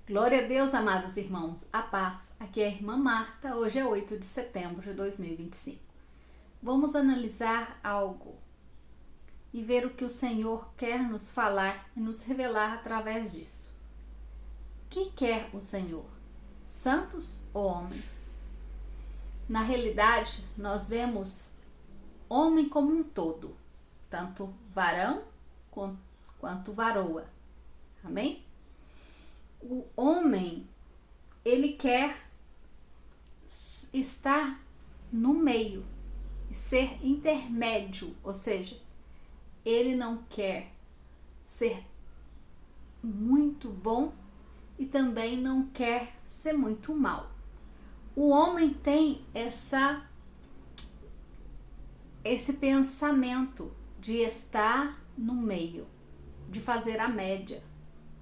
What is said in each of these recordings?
Glória a Deus, amados irmãos, a paz. Aqui é a irmã Marta, hoje é 8 de setembro de 2025. Vamos analisar algo e ver o que o Senhor quer nos falar e nos revelar através disso. O que quer o Senhor? Santos ou homens? Na realidade, nós vemos homem como um todo, tanto varão quanto varoa. Amém? O homem, ele quer estar no meio, ser intermédio, ou seja, ele não quer ser muito bom e também não quer ser muito mal. O homem tem esse pensamento de estar no meio, de fazer a média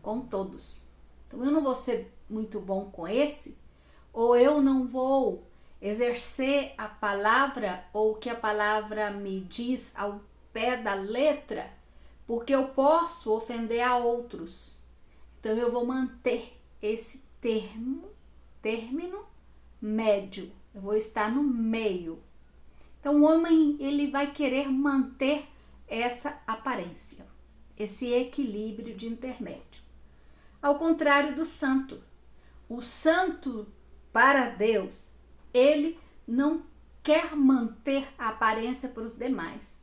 com todos. Então eu não vou ser muito bom com esse, ou eu não vou exercer a palavra ou o que a palavra me diz ao pé da letra, porque eu posso ofender a outros. Então eu vou manter esse término médio. Eu vou estar no meio. Então o homem, ele vai querer manter essa aparência, esse equilíbrio de intermédio. Ao contrário do santo. O santo, para Deus, ele não quer manter a aparência para os demais.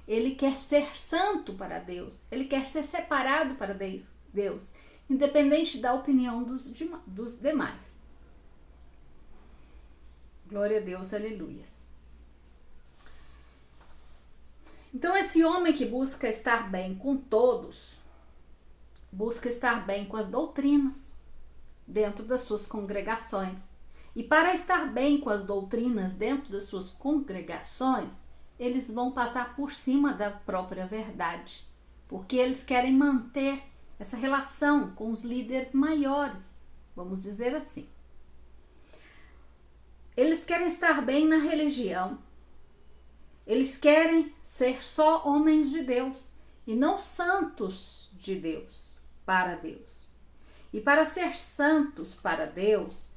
Ele quer ser santo para Deus. Ele quer ser separado para Deus, independente da opinião dos demais. Glória a Deus, aleluias. Então, esse homem que busca estar bem com todos, busca estar bem com as doutrinas dentro das suas congregações. E para estar bem com as doutrinas dentro das suas congregações, eles vão passar por cima da própria verdade, porque eles querem manter essa relação com os líderes maiores, vamos dizer assim. Eles querem estar bem na religião. Eles querem ser só homens de Deus e não santos de Deus, para Deus. E para ser santos para Deus,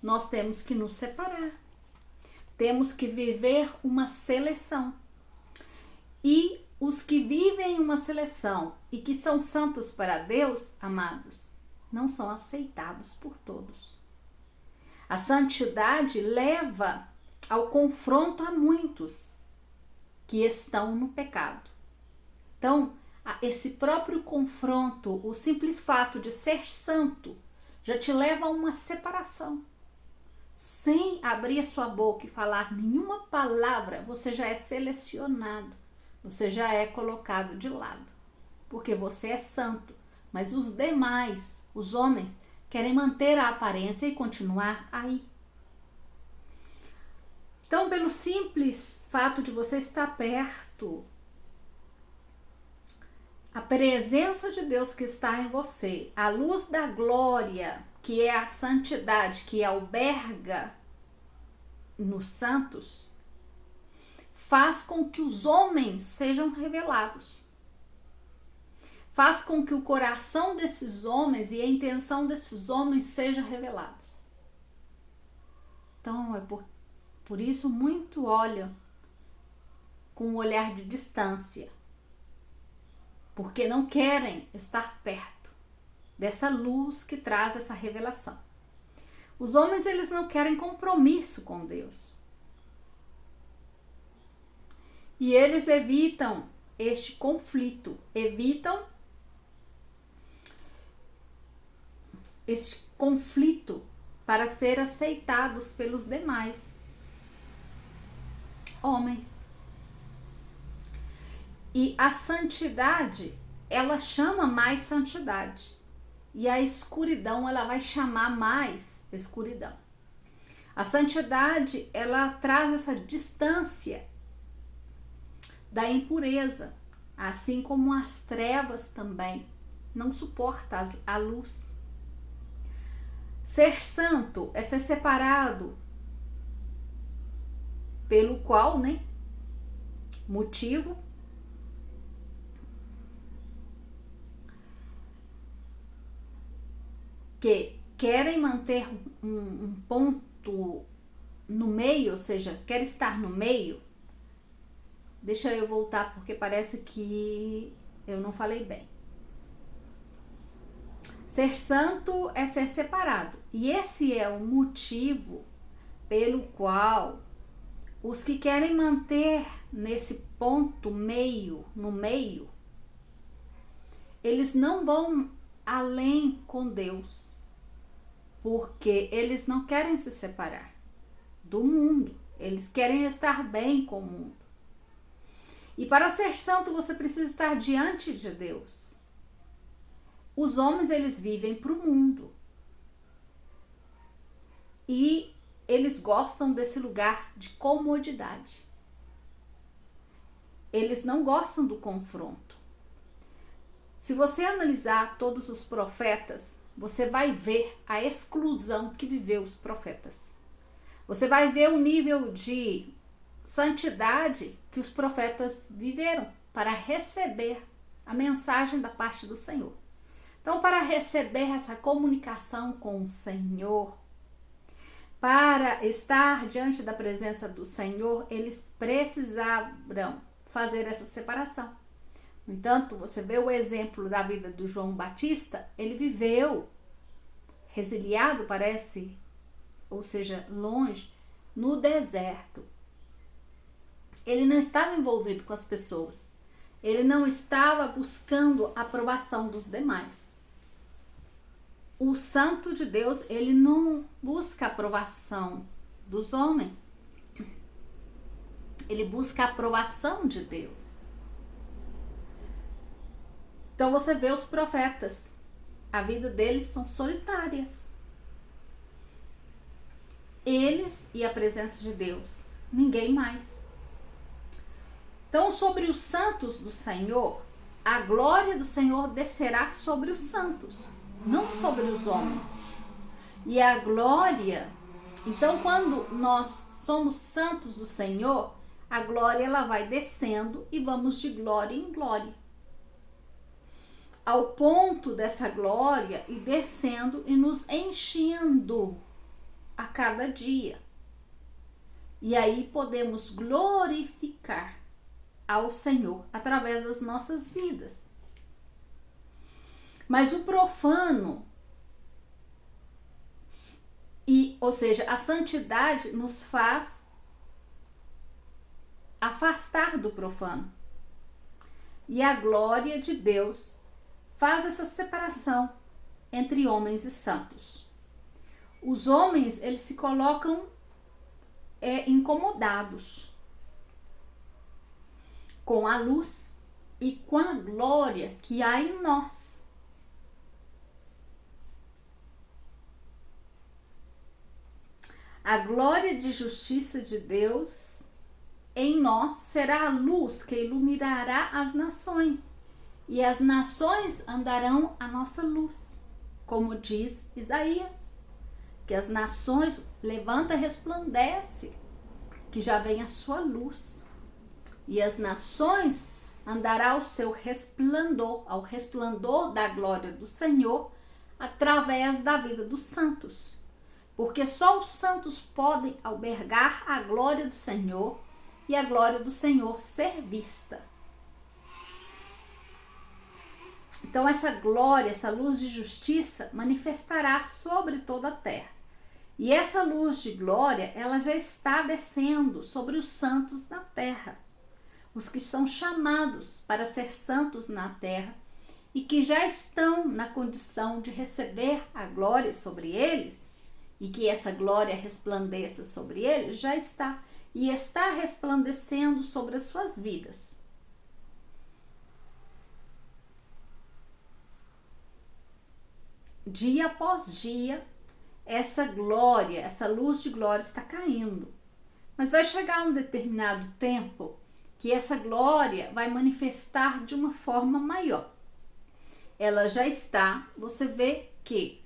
nós temos que nos separar. Temos que viver uma seleção. E os que vivem uma seleção e que são santos para Deus, amados, não são aceitados por todos. A santidade leva ao confronto a muitos que estão no pecado. Então, esse próprio confronto, o simples fato de ser santo, já te leva a uma separação. Sem abrir a sua boca e falar nenhuma palavra, você já é selecionado, você já é colocado de lado, porque você é santo. Mas os demais, os homens, querem manter a aparência e continuar aí. Então, pelo simples fato de você estar perto, a presença de Deus que está em você, a luz da glória, que é a santidade, que alberga nos santos, faz com que os homens sejam revelados. Faz com que o coração desses homens e a intenção desses homens sejam revelados. Então, é por isso muito olham com um olhar de distância, porque não querem estar perto dessa luz que traz essa revelação. Os homens, eles não querem compromisso com Deus. E eles evitam este conflito, evitam este conflito para ser aceitados pelos demais homens. E a santidade, ela chama mais santidade. E a escuridão, ela vai chamar mais escuridão. A santidade, ela traz essa distância da impureza, assim como as trevas também não suportam a luz. Ser santo é ser separado, pelo qual, motivo, que querem manter um ponto no meio, ou seja, quer estar no meio. Deixa eu voltar porque parece que eu não falei bem. Ser santo é ser separado. E esse é o motivo pelo qual os que querem manter nesse ponto meio, no meio, eles não vão além com Deus, porque eles não querem se separar do mundo, eles querem estar bem com o mundo. E para ser santo você precisa estar diante de Deus. Os homens, eles vivem para o mundo e eles gostam desse lugar de comodidade. Eles não gostam do confronto. Se você analisar todos os profetas, você vai ver a exclusão que viveu os profetas. Você vai ver o nível de santidade que os profetas viveram para receber a mensagem da parte do Senhor. Então, para receber essa comunicação com o Senhor, para estar diante da presença do Senhor, eles precisaram fazer essa separação. No entanto, você vê o exemplo da vida do João Batista, ele viveu resiliado, parece, ou seja, longe, no deserto. Ele não estava envolvido com as pessoas. Ele não estava buscando a aprovação dos demais. O santo de Deus, ele não busca a aprovação dos homens. Ele busca a aprovação de Deus. Então você vê os profetas, a vida deles são solitárias. Eles e a presença de Deus, ninguém mais. Então, sobre os santos do Senhor, a glória do Senhor descerá sobre os santos, não sobre os homens. E a glória, então quando nós somos santos do Senhor, a glória ela vai descendo e vamos de glória em glória. Ao ponto dessa glória ir descendo e nos enchendo a cada dia. E aí podemos glorificar ao Senhor através das nossas vidas. Mas o profano, ou seja, a santidade nos faz afastar do profano. E a glória de Deus faz essa separação entre homens e santos. Os homens, eles se colocam incomodados com a luz e com a glória que há em nós. A glória de justiça de Deus em nós será a luz que iluminará as nações, e as nações andarão à nossa luz, como diz Isaías, que as nações levanta e resplandece, que já vem a sua luz, e as nações andará ao seu resplendor, ao resplendor da glória do Senhor, através da vida dos santos, porque só os santos podem albergar a glória do Senhor e a glória do Senhor ser vista. Então essa glória, essa luz de justiça manifestará sobre toda a terra. E essa luz de glória, ela já está descendo sobre os santos na terra. Os que estão chamados para ser santos na terra e que já estão na condição de receber a glória sobre eles e que essa glória resplandeça sobre eles, já está e está resplandecendo sobre as suas vidas. Dia após dia, essa glória, essa luz de glória está caindo. Mas vai chegar um determinado tempo que essa glória vai manifestar de uma forma maior. Ela já está, você vê que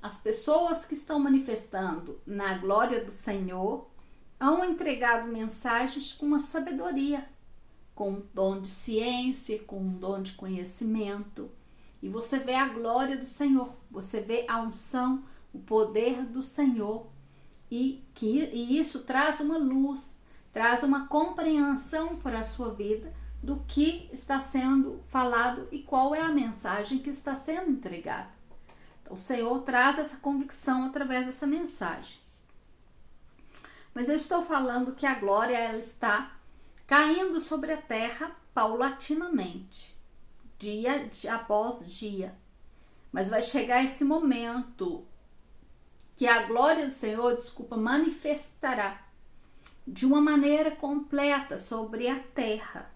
as pessoas que estão manifestando na glória do Senhor hão entregado mensagens com uma sabedoria, com um dom de ciência, com um dom de conhecimento. e você vê a glória do Senhor, você vê a unção, o poder do Senhor, e isso traz uma luz, traz uma compreensão para a sua vida do que está sendo falado e qual é a mensagem que está sendo entregada. Então, o Senhor traz essa convicção através dessa mensagem. Mas eu estou falando que a glória ela está caindo sobre a terra paulatinamente, dia após dia. Mas vai chegar esse momento que a glória do Senhor, manifestará de uma maneira completa sobre a terra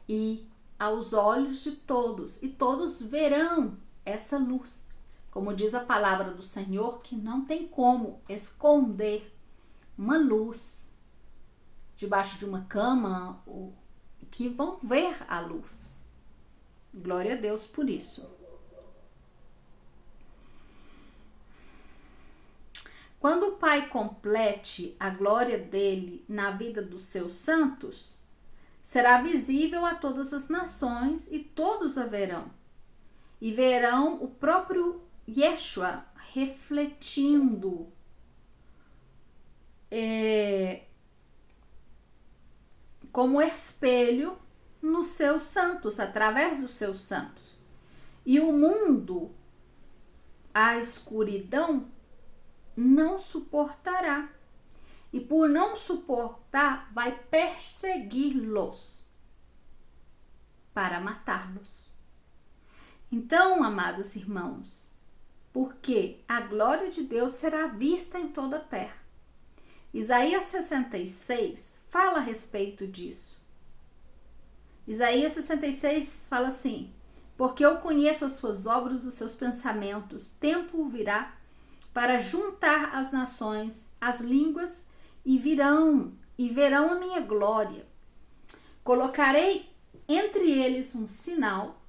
e aos olhos de todos, e todos verão essa luz. Como diz a palavra do Senhor, que não tem como esconder uma luz debaixo de uma cama, que vão ver a luz. Glória a Deus por isso. Quando o Pai complete a glória dele na vida dos seus santos, será visível a todas as nações e todos a verão. E verão o próprio Yeshua refletindo como espelho nos seus santos, através dos seus santos. E o mundo, a escuridão, não suportará. E por não suportar, vai persegui-los para matá-los. Então, amados irmãos, porque a glória de Deus será vista em toda a terra. Isaías 66 fala a respeito disso. Isaías 66 fala assim: porque eu conheço as suas obras, os seus pensamentos, tempo virá para juntar as nações, as línguas, e verão a minha glória. Colocarei entre eles um sinal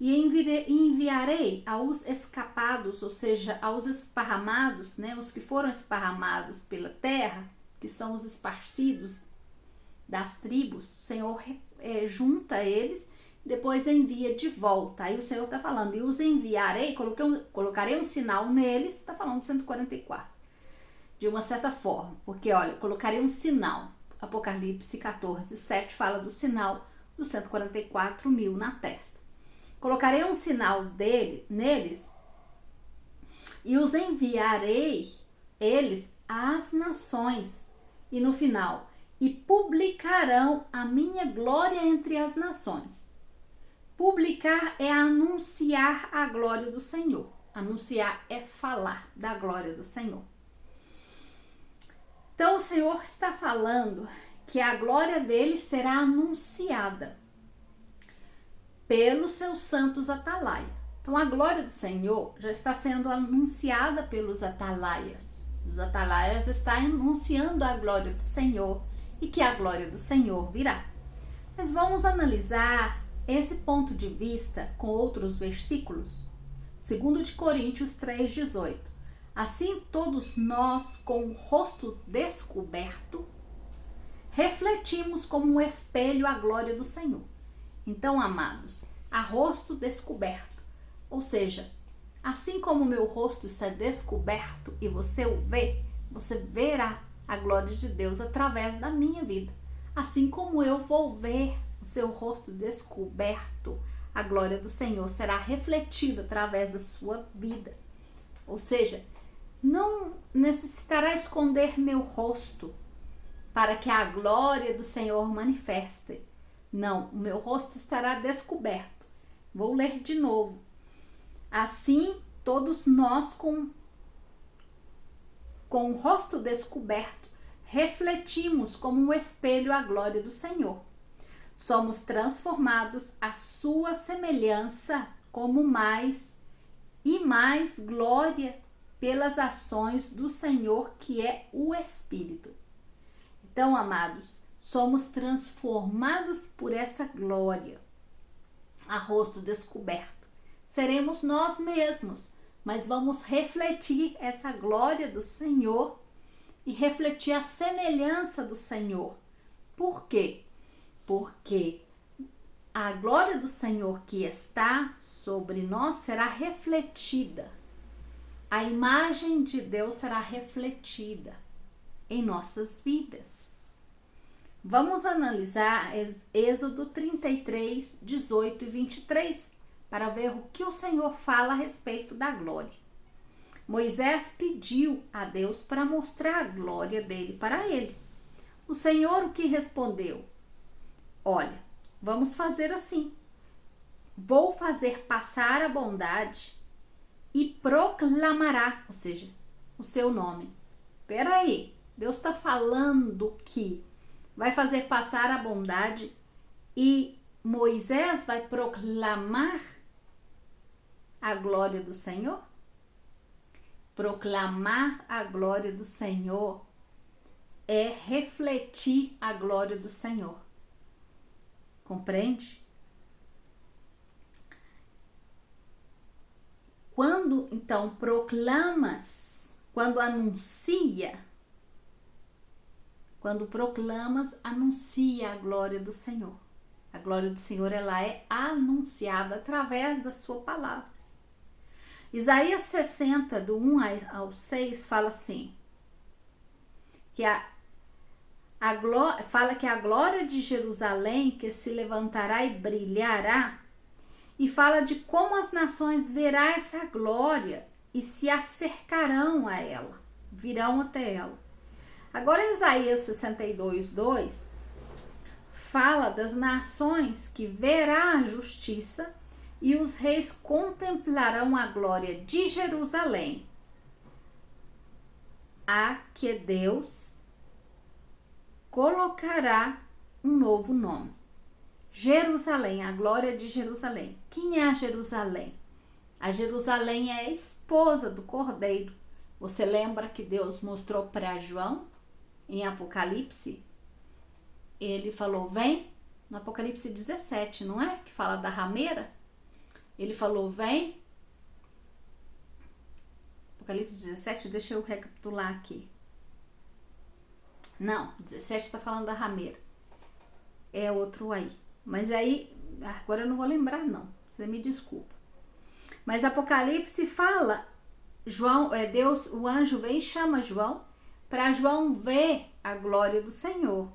e enviarei aos escapados, ou seja, aos esparramados, os que foram esparramados pela terra, que são os esparcidos das tribos. O Senhor junta eles, depois envia de volta. Aí o Senhor está falando, e os enviarei, colocarei um sinal neles, está falando de 144. De uma certa forma, porque olha, colocarei um sinal. Apocalipse 14, 7 fala do sinal dos 144.000 na testa. Colocarei um sinal neles e os enviarei eles às nações. E no final, e publicarão a minha glória entre as nações. Publicar é anunciar a glória do Senhor. Anunciar é falar da glória do Senhor. Então o Senhor está falando que a glória dele será anunciada pelos seus santos atalaia. Então a glória do Senhor já está sendo anunciada pelos atalaias. Os atalaias estão anunciando a glória do Senhor e que a glória do Senhor virá. Mas vamos analisar esse ponto de vista com outros versículos. 2 Coríntios 3,18. Assim todos nós, com o rosto descoberto, refletimos como um espelho a glória do Senhor. Então, amados, a rosto descoberto, ou seja, assim como o meu rosto está descoberto e você o vê, você verá a glória de Deus através da minha vida. Assim como eu vou ver o seu rosto descoberto, a glória do Senhor será refletida através da sua vida. Ou seja, não necessitará esconder meu rosto para que a glória do Senhor manifeste. Não, o meu rosto estará descoberto. Vou ler de novo. Assim, todos nós com o rosto descoberto, refletimos como um espelho a glória do Senhor. Somos transformados à sua semelhança como mais e mais glória pelas ações do Senhor, que é o Espírito. Então, amados, somos transformados por essa glória a rosto descoberto. Seremos nós mesmos, mas vamos refletir essa glória do Senhor e refletir a semelhança do Senhor. Por quê? Porque a glória do Senhor que está sobre nós será refletida. A imagem de Deus será refletida em nossas vidas. Vamos analisar Êxodo 33, 18 e 23, para ver o que o Senhor fala a respeito da glória. Moisés pediu a Deus para mostrar a glória dele para ele. O Senhor o que respondeu? Olha, vamos fazer assim. Vou fazer passar a bondade e proclamará, ou seja, o seu nome. Peraí, Deus está falando que vai fazer passar a bondade e Moisés vai proclamar a glória do Senhor? Proclamar a glória do Senhor é refletir a glória do Senhor. Compreende? Quando então proclamas, quando proclamas, anuncia a glória do Senhor. A glória do Senhor, ela é anunciada através da sua palavra. Isaías 60, do 1 ao 6, fala assim, que fala que a glória de Jerusalém que se levantará e brilhará, e fala de como as nações verão essa glória e se acercarão a ela, virão até ela. Agora Isaías 62, 2 fala das nações que verá a justiça e os reis contemplarão a glória de Jerusalém, a que Deus colocará um novo nome. Jerusalém, a glória de Jerusalém. Quem é a Jerusalém? A Jerusalém é a esposa do Cordeiro. Você lembra que Deus mostrou para João em Apocalipse? Ele falou, vem, no Apocalipse 17, não é? Que fala da rameira. Ele falou, vem. Apocalipse 17, deixa eu recapitular aqui. Não, 17 está falando da rameira. É outro aí. Mas aí, agora eu não vou lembrar não. Você me desculpa. Mas Apocalipse fala, Deus, o anjo vem e chama João, para João ver a glória do Senhor.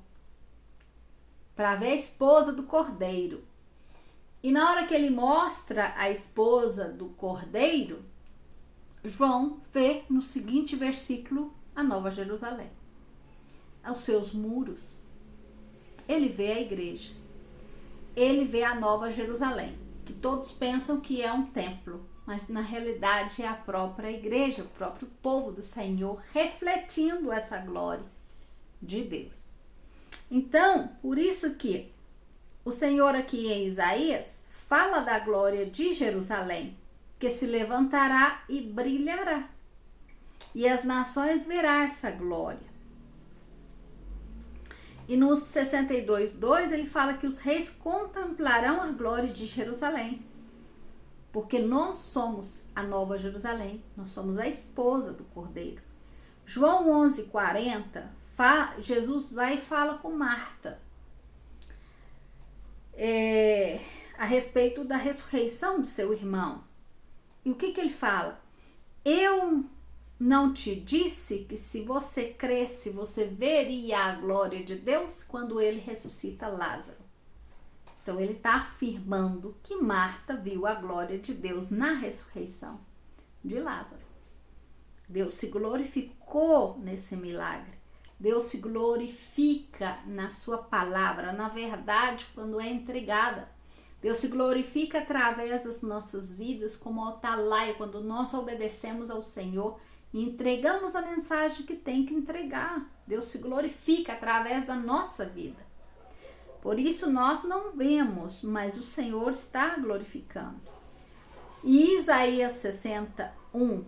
Para ver a esposa do Cordeiro. E na hora que ele mostra a esposa do Cordeiro, João vê no seguinte versículo a Nova Jerusalém. Aos seus muros, ele vê a igreja. Ele vê a Nova Jerusalém, que todos pensam que é um templo, mas na realidade é a própria igreja, o próprio povo do Senhor, refletindo essa glória de Deus. Então, por isso que o Senhor aqui em Isaías fala da glória de Jerusalém, que se levantará e brilhará, e as nações verão essa glória. E no 62:2 ele fala que os reis contemplarão a glória de Jerusalém, porque nós somos a Nova Jerusalém, nós somos a esposa do Cordeiro. João 11:40, Jesus vai e fala com Marta a respeito da ressurreição do seu irmão. E o que ele fala? Eu não te disse que se você cresce, você veria a glória de Deus quando ele ressuscita Lázaro. Então ele está afirmando que Marta viu a glória de Deus na ressurreição de Lázaro. Deus se glorificou nesse milagre. Deus se glorifica na sua palavra, na verdade, quando é entregada. Deus se glorifica através das nossas vidas como atalaia, quando nós obedecemos ao Senhor e entregamos a mensagem que tem que entregar. Deus se glorifica através da nossa vida. Por isso nós não vemos, mas o Senhor está glorificando. E Isaías 61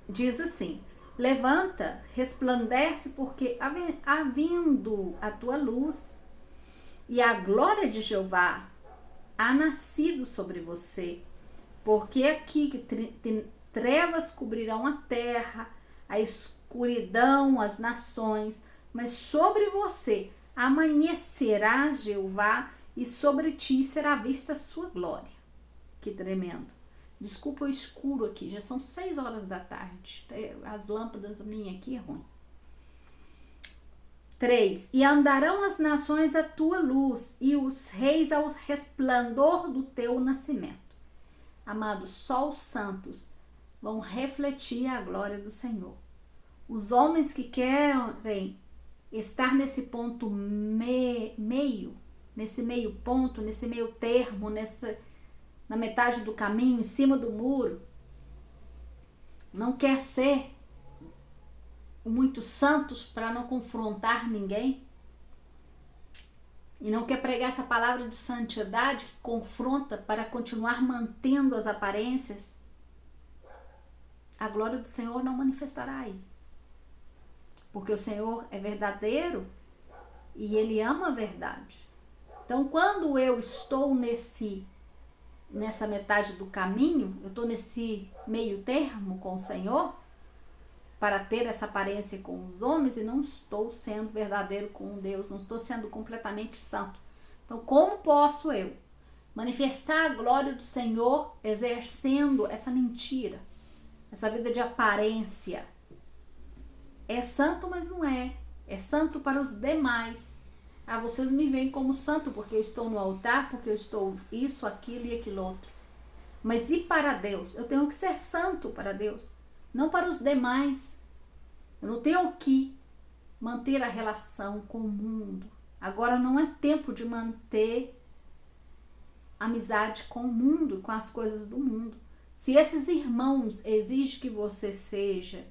diz assim: levanta, resplandece, porque havendo a tua luz e a glória de Jeová há nascido sobre você, porque aqui que trevas cobrirão a terra, a escuridão, as nações, mas sobre você amanhecerá Jeová e sobre ti será vista a sua glória. Que tremendo. Desculpa o escuro aqui, já são 6 horas da tarde. As lâmpadas minhas aqui é ruim. 3. E andarão as nações à tua luz, e os reis ao resplandor do teu nascimento. Amados, só os santos vão refletir a glória do Senhor. Os homens que querem estar nesse ponto meio, nesse meio ponto, nesse meio termo, na metade do caminho, em cima do muro, não quer ser muito santos para não confrontar ninguém, e não quer pregar essa palavra de santidade que confronta para continuar mantendo as aparências, a glória do Senhor não manifestará aí. Porque o Senhor é verdadeiro e Ele ama a verdade. Então, quando eu estou nessa metade do caminho, eu estou nesse meio termo com o Senhor, para ter essa aparência com os homens, e não estou sendo verdadeiro com Deus, não estou sendo completamente santo. Então, como posso eu manifestar a glória do Senhor exercendo essa mentira, essa vida de aparência? É santo, mas não é. É santo para os demais. Ah, vocês me veem como santo porque eu estou no altar, porque eu estou isso, aquilo e aquilo outro. Mas e para Deus? Eu tenho que ser santo para Deus, não para os demais. Eu não tenho que manter a relação com o mundo. Agora não é tempo de manter amizade com o mundo, com as coisas do mundo. Se esses irmãos exigem que você seja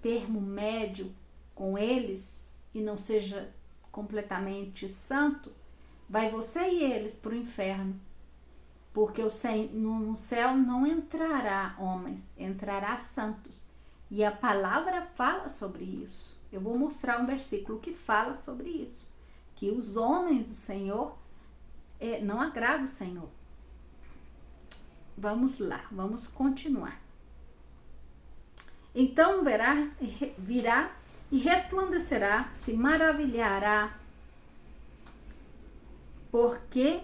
termo médio com eles e não seja completamente santo, vai você e eles para o inferno. Porque no céu não entrará homens, entrará santos. E a palavra fala sobre isso. Eu vou mostrar um versículo que fala sobre isso. Que os homens do Senhor não agradam o Senhor. Vamos lá, vamos continuar. Então virá e resplandecerá, se maravilhará, porque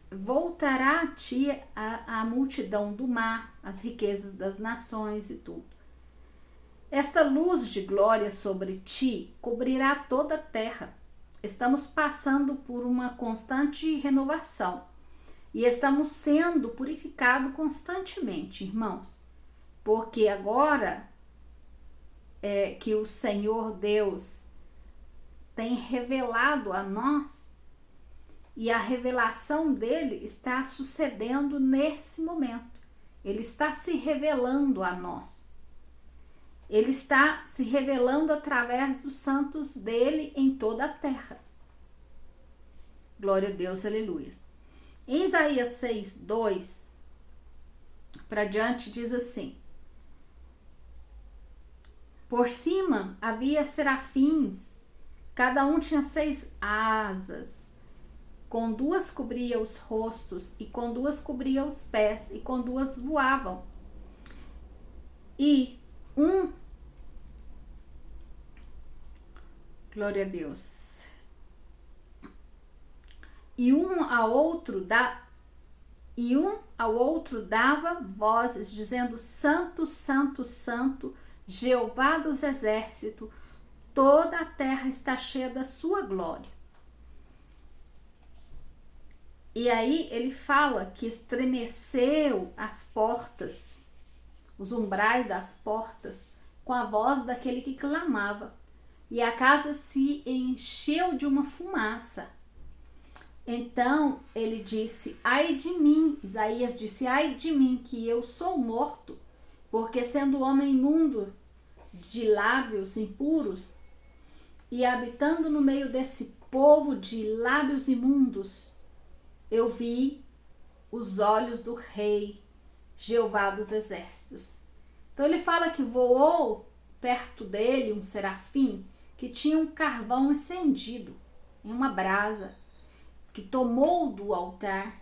voltará a ti a multidão do mar, as riquezas das nações e tudo. Esta luz de glória sobre ti cobrirá toda a terra. Estamos passando por uma constante renovação e estamos sendo purificados constantemente, irmãos, porque agora que o Senhor Deus tem revelado a nós, e a revelação dele está sucedendo nesse momento. Ele está se revelando a nós. Ele está se revelando através dos santos dele em toda a terra. Glória a Deus, aleluias. Em Isaías 6, 2 para diante diz assim: por cima havia serafins, cada um tinha 6 asas. Com 2 cobria os rostos, e com 2 cobria os pés, e com 2 voavam. E glória a Deus. E um ao outro dava vozes, dizendo: Santo, Santo, Santo, Jeová dos exércitos, toda a terra está cheia da sua glória. E aí ele fala que estremeceu as portas, os umbrais das portas, com a voz daquele que clamava. E a casa se encheu de uma fumaça. Então ele disse: ai de mim, Isaías disse: ai de mim, que eu sou morto, porque sendo homem imundo, de lábios impuros, e habitando no meio desse povo de lábios imundos, eu vi os olhos do Rei, Jeová dos exércitos. Então ele fala que voou perto dele um serafim que tinha um carvão encendido em uma brasa, que tomou do altar,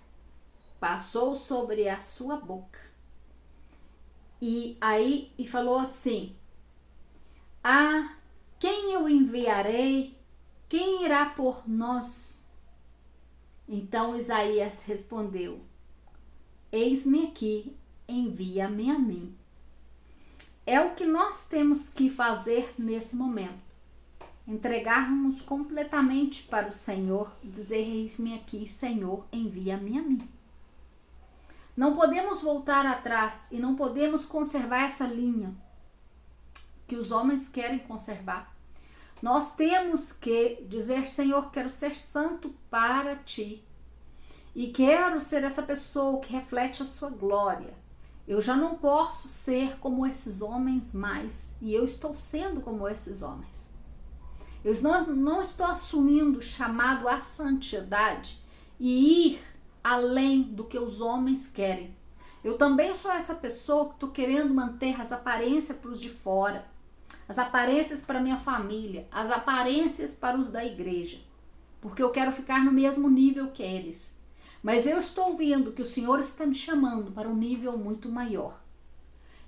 passou sobre a sua boca. E falou assim: quem eu enviarei quem irá por nós? Então Isaías respondeu: eis-me aqui, envia-me a mim. É o que nós temos que fazer nesse momento. Entregarmos completamente para o Senhor, dizer: eis-me aqui, Senhor, envia-me a mim. Não podemos voltar atrás e não podemos conservar essa linha que os homens querem conservar. Nós temos que dizer: Senhor, quero ser santo para ti e quero ser essa pessoa que reflete a sua glória. Eu já não posso ser como esses homens mais, e eu estou sendo como esses homens. Eu não estou assumindo o chamado à santidade e ir além do que os homens querem. Eu também sou essa pessoa que estou querendo manter as aparências para os de fora, as aparências para minha família, as aparências para os da igreja, porque eu quero ficar no mesmo nível que eles. Mas eu estou vendo que o Senhor está me chamando para um nível muito maior.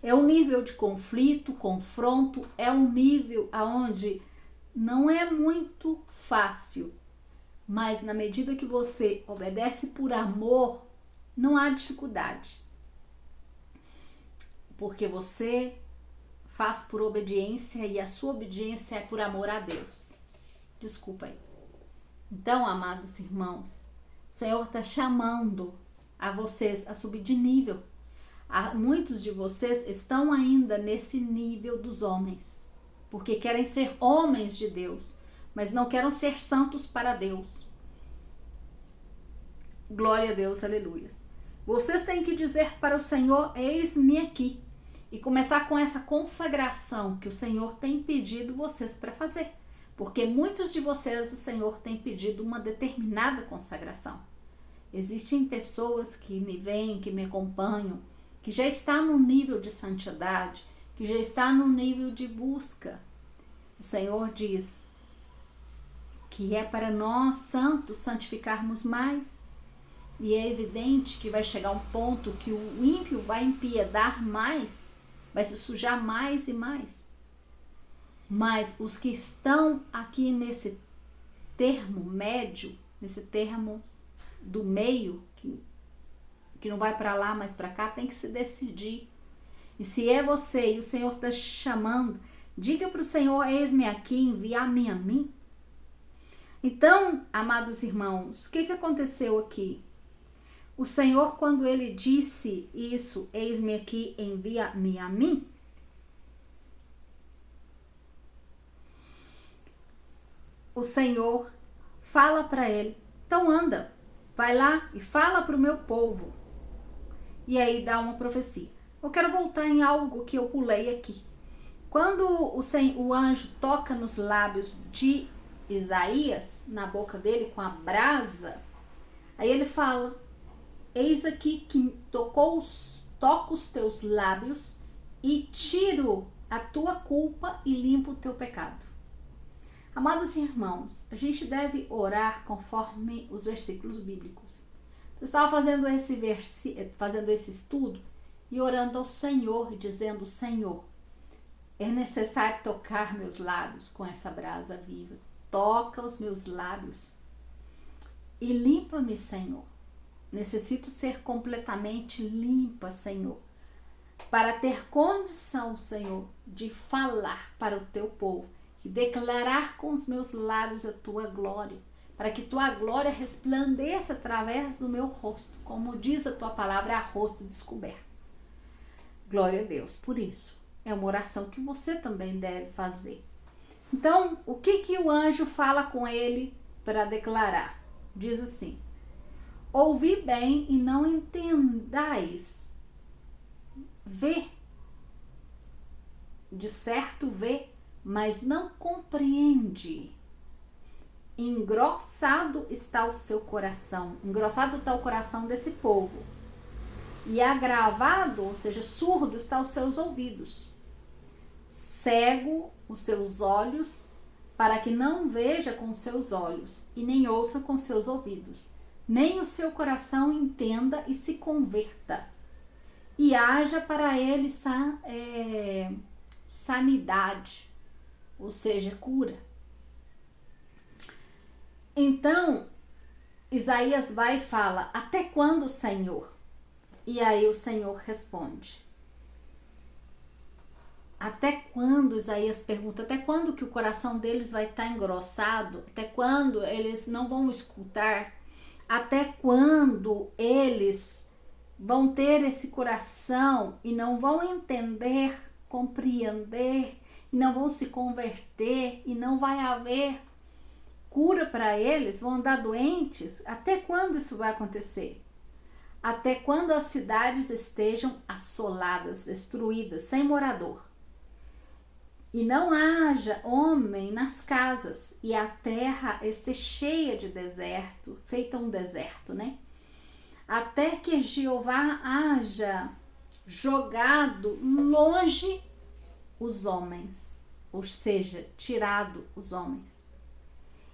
É um nível de conflito, confronto, é um nível onde não é muito fácil, mas na medida que você obedece por amor, não há dificuldade. Porque você faz por obediência e a sua obediência é por amor a Deus. Desculpa aí. Então, amados irmãos, o Senhor está chamando a vocês a subir de nível. Muitos de vocês estão ainda nesse nível dos homens, porque querem ser homens de Deus, mas não querem ser santos para Deus. Glória a Deus, aleluia. Vocês têm que dizer para o Senhor: eis-me aqui, e começar com essa consagração que o Senhor tem pedido vocês para fazer. Porque muitos de vocês, o Senhor tem pedido uma determinada consagração. Existem pessoas que me veem, que me acompanham, que já está no nível de santidade, que já está no nível de busca. O Senhor diz que é para nós, santos, santificarmos mais. E é evidente que vai chegar um ponto que o ímpio vai impiedar mais, vai se sujar mais e mais. Mas os que estão aqui nesse termo médio, nesse termo do meio, que não vai para lá, mas para cá, tem que se decidir. E se é você e o Senhor está chamando, diga para o Senhor: eis-me aqui, envia-me a mim. Então, amados irmãos, o que aconteceu aqui? O Senhor, quando ele disse isso, eis-me aqui, envia-me a mim, o Senhor fala para ele: então anda, vai lá e fala para o meu povo. E aí dá uma profecia. Eu quero voltar em algo que eu pulei aqui. Quando o anjo toca nos lábios de Isaías, na boca dele com a brasa, aí ele fala: eis aqui que toco os teus lábios e tiro a tua culpa e limpo o teu pecado. Amados irmãos, a gente deve orar conforme os versículos bíblicos. Eu estava fazendo esse estudo e orando ao Senhor e dizendo: Senhor, é necessário tocar meus lábios com essa brasa viva. Toca os meus lábios e limpa-me, Senhor. Necessito ser completamente limpa, Senhor, para ter condição, Senhor, de falar para o teu povo e declarar com os meus lábios a tua glória, para que tua glória resplandeça através do meu rosto, como diz a tua palavra, a rosto descoberto. Glória a Deus por isso. É uma oração que você também deve fazer. Então, o que o anjo fala com ele para declarar? Diz assim: ouvi bem e não entendais. Vê, de certo vê, mas não compreende. Engrossado está o seu coração. Engrossado está o coração desse povo. E agravado, ou seja, surdo, está os seus ouvidos. Cego os seus olhos, para que não veja com os seus olhos e nem ouça com seus ouvidos, nem o seu coração entenda e se converta, e haja para ele sanidade, ou seja, cura. Então, Isaías vai e fala: até quando, Senhor? E aí o Senhor responde. Até quando, Isaías pergunta, até quando que o coração deles vai estar engrossado? Até quando eles não vão escutar? Até quando eles vão ter esse coração e não vão entender, compreender, e não vão se converter, e não vai haver cura para eles, vão andar doentes? Até quando isso vai acontecer? Até quando as cidades estejam assoladas, destruídas, sem morador, e não haja homem nas casas, e a terra esteja cheia de deserto, feita um deserto, né? Até que Jeová haja jogado longe os homens, ou seja, tirado os homens,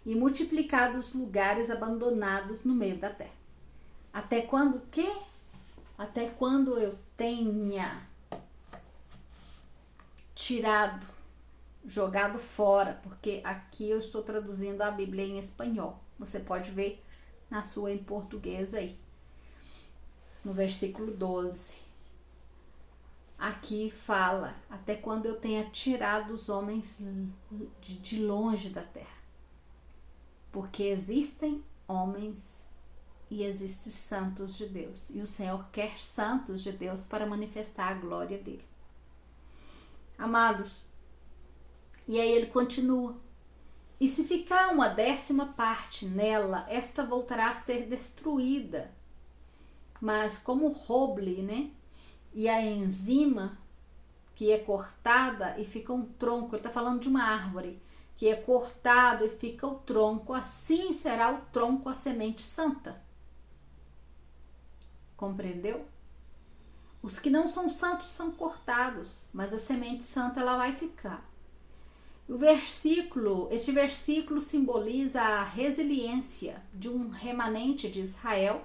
e multiplicado os lugares abandonados no meio da terra. Até quando o quê? Até quando eu tenha tirado, jogado fora, porque aqui eu estou traduzindo a Bíblia em espanhol. Você pode ver na sua em português aí, no versículo 12. Aqui fala, até quando eu tenha tirado os homens de longe da terra. Porque existem homens e existem santos de Deus. E o Senhor quer santos de Deus para manifestar a glória dele. Amados, e aí ele continua. E se ficar uma 10ª nela, esta voltará a ser destruída. Mas como o roble, né? E a enzima, que é cortada e fica um tronco, ele está falando de uma árvore, que é cortado e fica o tronco, assim será o tronco a semente santa. Compreendeu? Os que não são santos são cortados, mas a semente santa ela vai ficar. Este versículo simboliza a resiliência de um remanente de Israel,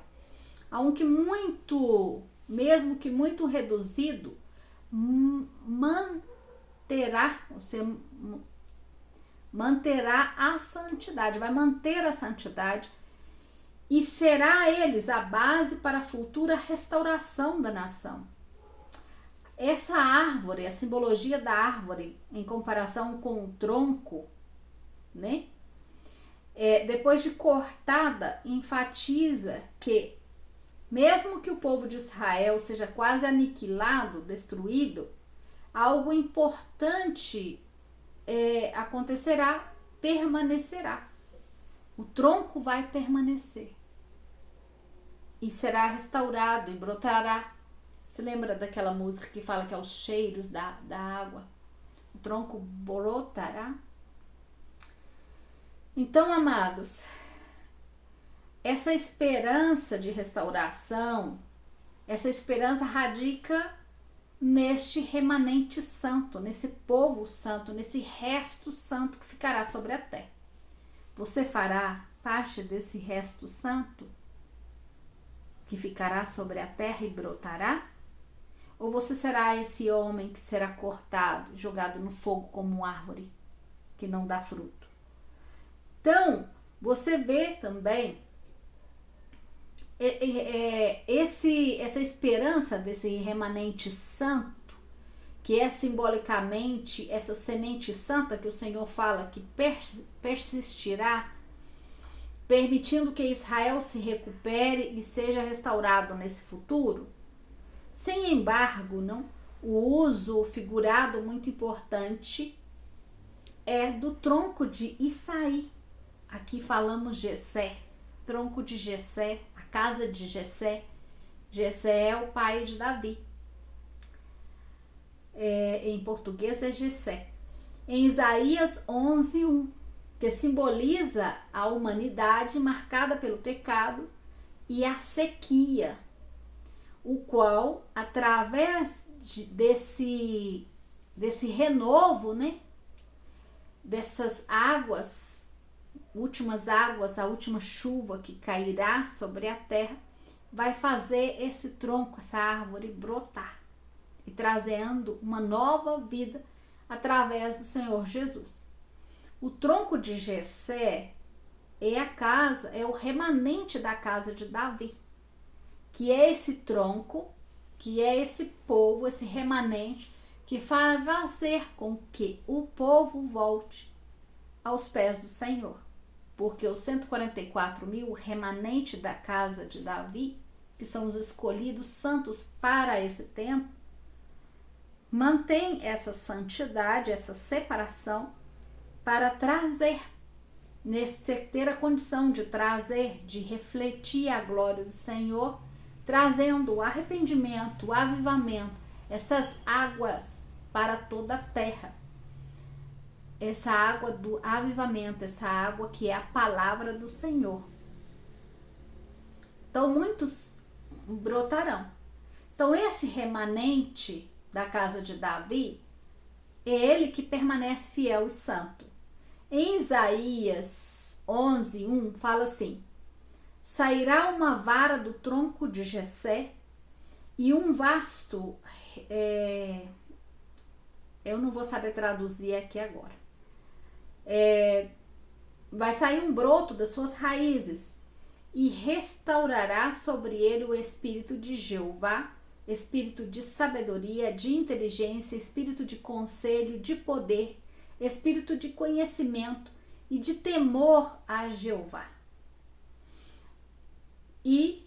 aunque muito, mesmo que muito reduzido, manterá a santidade, vai manter a santidade e será a eles a base para a futura restauração da nação. Essa árvore, a simbologia da árvore em comparação com o tronco, né? Depois de cortada, enfatiza que mesmo que o povo de Israel seja quase aniquilado, destruído, algo importante acontecerá, permanecerá. O tronco vai permanecer e será restaurado e brotará. Você lembra daquela música que fala que é os cheiros da água? O tronco brotará. Então, amados, essa esperança de restauração, essa esperança radica neste remanente santo, nesse povo santo, nesse resto santo que ficará sobre a terra. Você fará parte desse resto santo que ficará sobre a terra e brotará? Ou você será esse homem que será cortado, jogado no fogo como uma árvore que não dá fruto? Então, você vê também essa esperança desse remanente santo, que é simbolicamente essa semente santa que o Senhor fala que persistirá, permitindo que Israel se recupere e seja restaurado nesse futuro. Sem embargo, não, o uso figurado muito importante é do tronco de Isaí. Aqui falamos Jessé, tronco de Jessé, a casa de Jessé. Jessé é o pai de Davi. Em português é Jessé. Em Isaías 11:1, que simboliza a humanidade marcada pelo pecado e a sequia, o qual, através desse renovo, né, dessas águas, últimas águas, a última chuva que cairá sobre a terra, vai fazer esse tronco, essa árvore brotar e trazendo uma nova vida através do Senhor Jesus. O tronco de Jessé é o remanente da casa de Davi, que é esse tronco, que é esse povo, esse remanente, que vai fazer com que o povo volte aos pés do Senhor. Porque os 144.000, o remanente da casa de Davi, que são os escolhidos santos para esse tempo, mantém essa santidade, essa separação, para trazer, ter a condição de trazer, de refletir a glória do Senhor, trazendo o arrependimento, o avivamento, essas águas para toda a terra. Essa água do avivamento, essa água que é a palavra do Senhor. Então, muitos brotarão. Então, esse remanente da casa de Davi, é ele que permanece fiel e santo. Em Isaías 11:1 fala assim: sairá uma vara do tronco de Jessé e um vasto, eu não vou saber traduzir aqui agora, vai sair um broto das suas raízes e restaurará sobre ele o espírito de Jeová, espírito de sabedoria, de inteligência, espírito de conselho, de poder, espírito de conhecimento e de temor a Jeová. E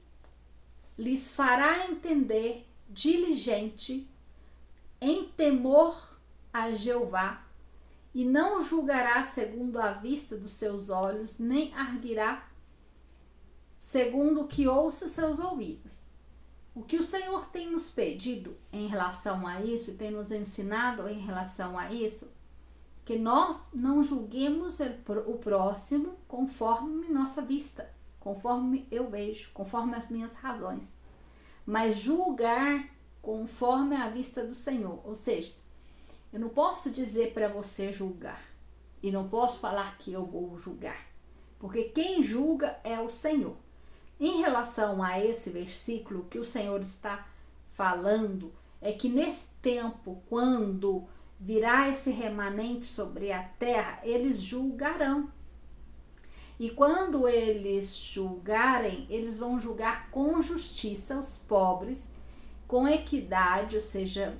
lhes fará entender diligente em temor a Jeová, e não julgará segundo a vista dos seus olhos, nem arguirá segundo o que ouça seus ouvidos. O que o Senhor tem nos pedido em relação a isso, e tem nos ensinado em relação a isso, que nós não julguemos o próximo conforme nossa vista, conforme eu vejo, conforme as minhas razões, mas julgar conforme a vista do Senhor. Ou seja, eu não posso dizer para você julgar, e não posso falar que eu vou julgar, porque quem julga é o Senhor. Em relação a esse versículo, o que o Senhor está falando é que nesse tempo, quando virá esse remanente sobre a terra, eles julgarão. E quando eles julgarem, eles vão julgar com justiça os pobres, com equidade, ou seja,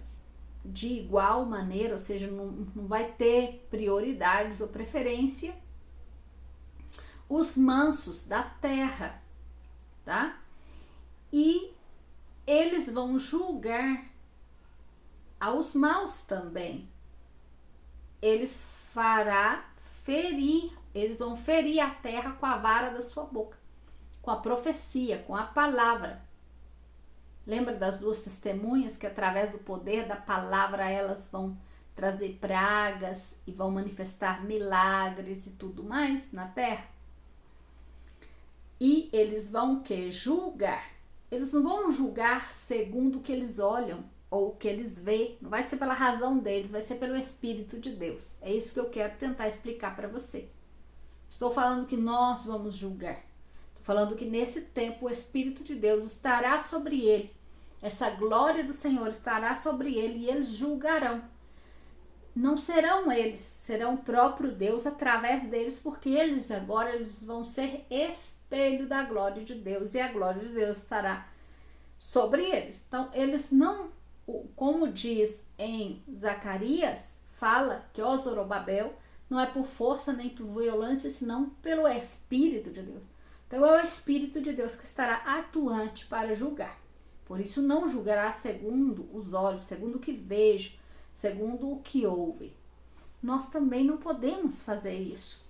de igual maneira, ou seja, não vai ter prioridades ou preferência, os mansos da terra, tá? E eles vão julgar aos maus também. Eles vão ferir a terra com a vara da sua boca, com a profecia, com a palavra. Lembra das 2 testemunhas que através do poder da palavra elas vão trazer pragas e vão manifestar milagres e tudo mais na terra? E eles vão o quê? Julgar. Eles não vão julgar segundo o que eles olham ou o que eles veem. Não vai ser pela razão deles, vai ser pelo Espírito de Deus. É isso que eu quero tentar explicar para você. Estou falando que nós vamos julgar. Estou falando que nesse tempo o Espírito de Deus estará sobre ele. Essa glória do Senhor estará sobre ele e eles julgarão. Não serão eles, serão o próprio Deus através deles, porque eles vão ser espelho da glória de Deus e a glória de Deus estará sobre eles. Então, eles não, como diz em Zacarias, fala que ó Zorobabel, não é por força nem por violência, senão pelo Espírito de Deus. Então, é o Espírito de Deus que estará atuante para julgar. Por isso, não julgará segundo os olhos, segundo o que vejo, segundo o que ouve. Nós também não podemos fazer isso.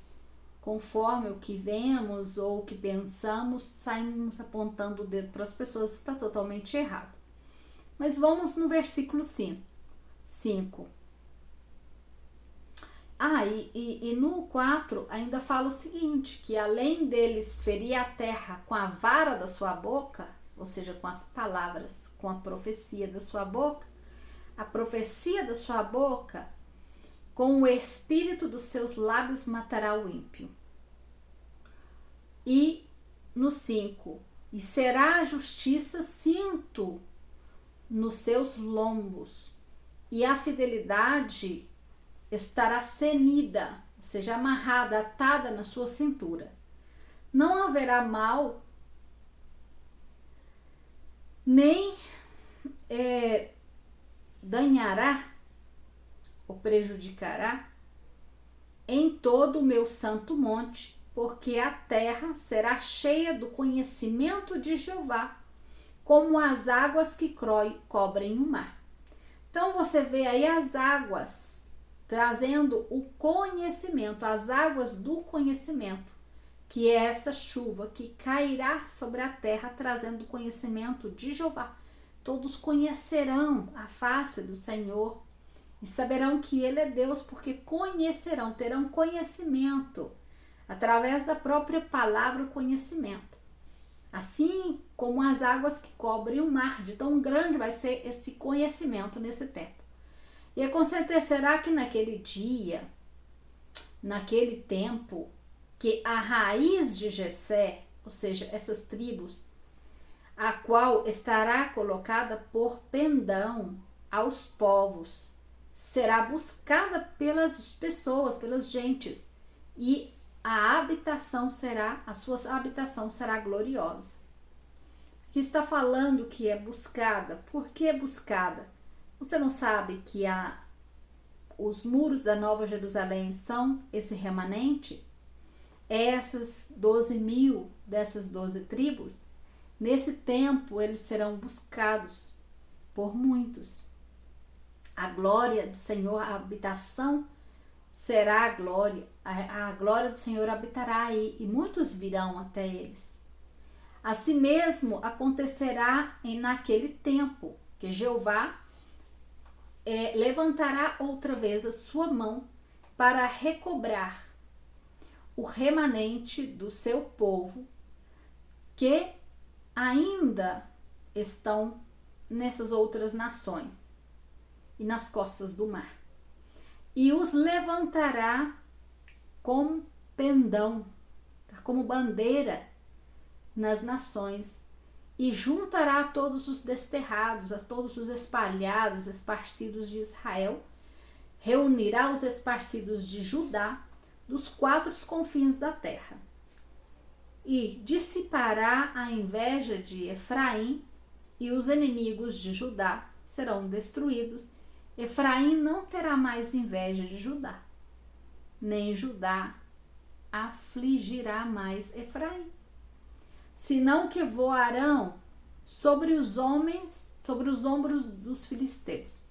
Conforme o que vemos ou o que pensamos, saímos apontando o dedo para as pessoas, está totalmente errado. Mas vamos no versículo 5. E no 4 ainda fala o seguinte, que além deles ferir a terra com a vara da sua boca, ou seja, com as palavras, com a profecia da sua boca, a profecia da sua boca, com o espírito dos seus lábios matará o ímpio. E no 5, e será a justiça cinto nos seus lombos, e a fidelidade estará cenida, ou seja, amarrada, atada na sua cintura. não haverá mal, nem danhará ou prejudicará em todo o meu santo monte, porque a terra será cheia do conhecimento de Jeová, como as águas que cobrem o mar. Então você vê aí as águas trazendo o conhecimento, as águas do conhecimento, que é essa chuva que cairá sobre a terra, trazendo o conhecimento de Jeová. Todos conhecerão a face do Senhor e saberão que Ele é Deus, porque conhecerão, terão conhecimento, através da própria palavra, o conhecimento. Assim como as águas que cobrem o mar, de tão grande vai ser esse conhecimento nesse tempo. E acontecerá que naquele dia, naquele tempo, que a raiz de Jessé, ou seja, essas tribos, a qual estará colocada por pendão aos povos, será buscada pelas pessoas, pelas gentes, e a sua habitação será gloriosa. Aqui está falando que é buscada. Por que buscada? Você não sabe que os muros da Nova Jerusalém são esse remanente? Essas 12.000 dessas 12 tribos, nesse tempo eles serão buscados por muitos. A glória do Senhor, a habitação será a glória do Senhor habitará aí, e muitos virão até eles. Assim mesmo acontecerá naquele tempo, que Jeová levantará outra vez a sua mão para recobrar o remanente do seu povo, que ainda estão nessas outras nações e nas costas do mar, e os levantará como pendão, como bandeira nas nações, e juntará a todos os desterrados, a todos os espalhados, esparcidos de Israel, reunirá os esparcidos de Judá dos 4 confins da terra, e dissipará a inveja de Efraim, e os inimigos de Judá serão destruídos. Efraim não terá mais inveja de Judá, nem Judá afligirá mais Efraim, senão que voarão sobre os ombros dos filisteus.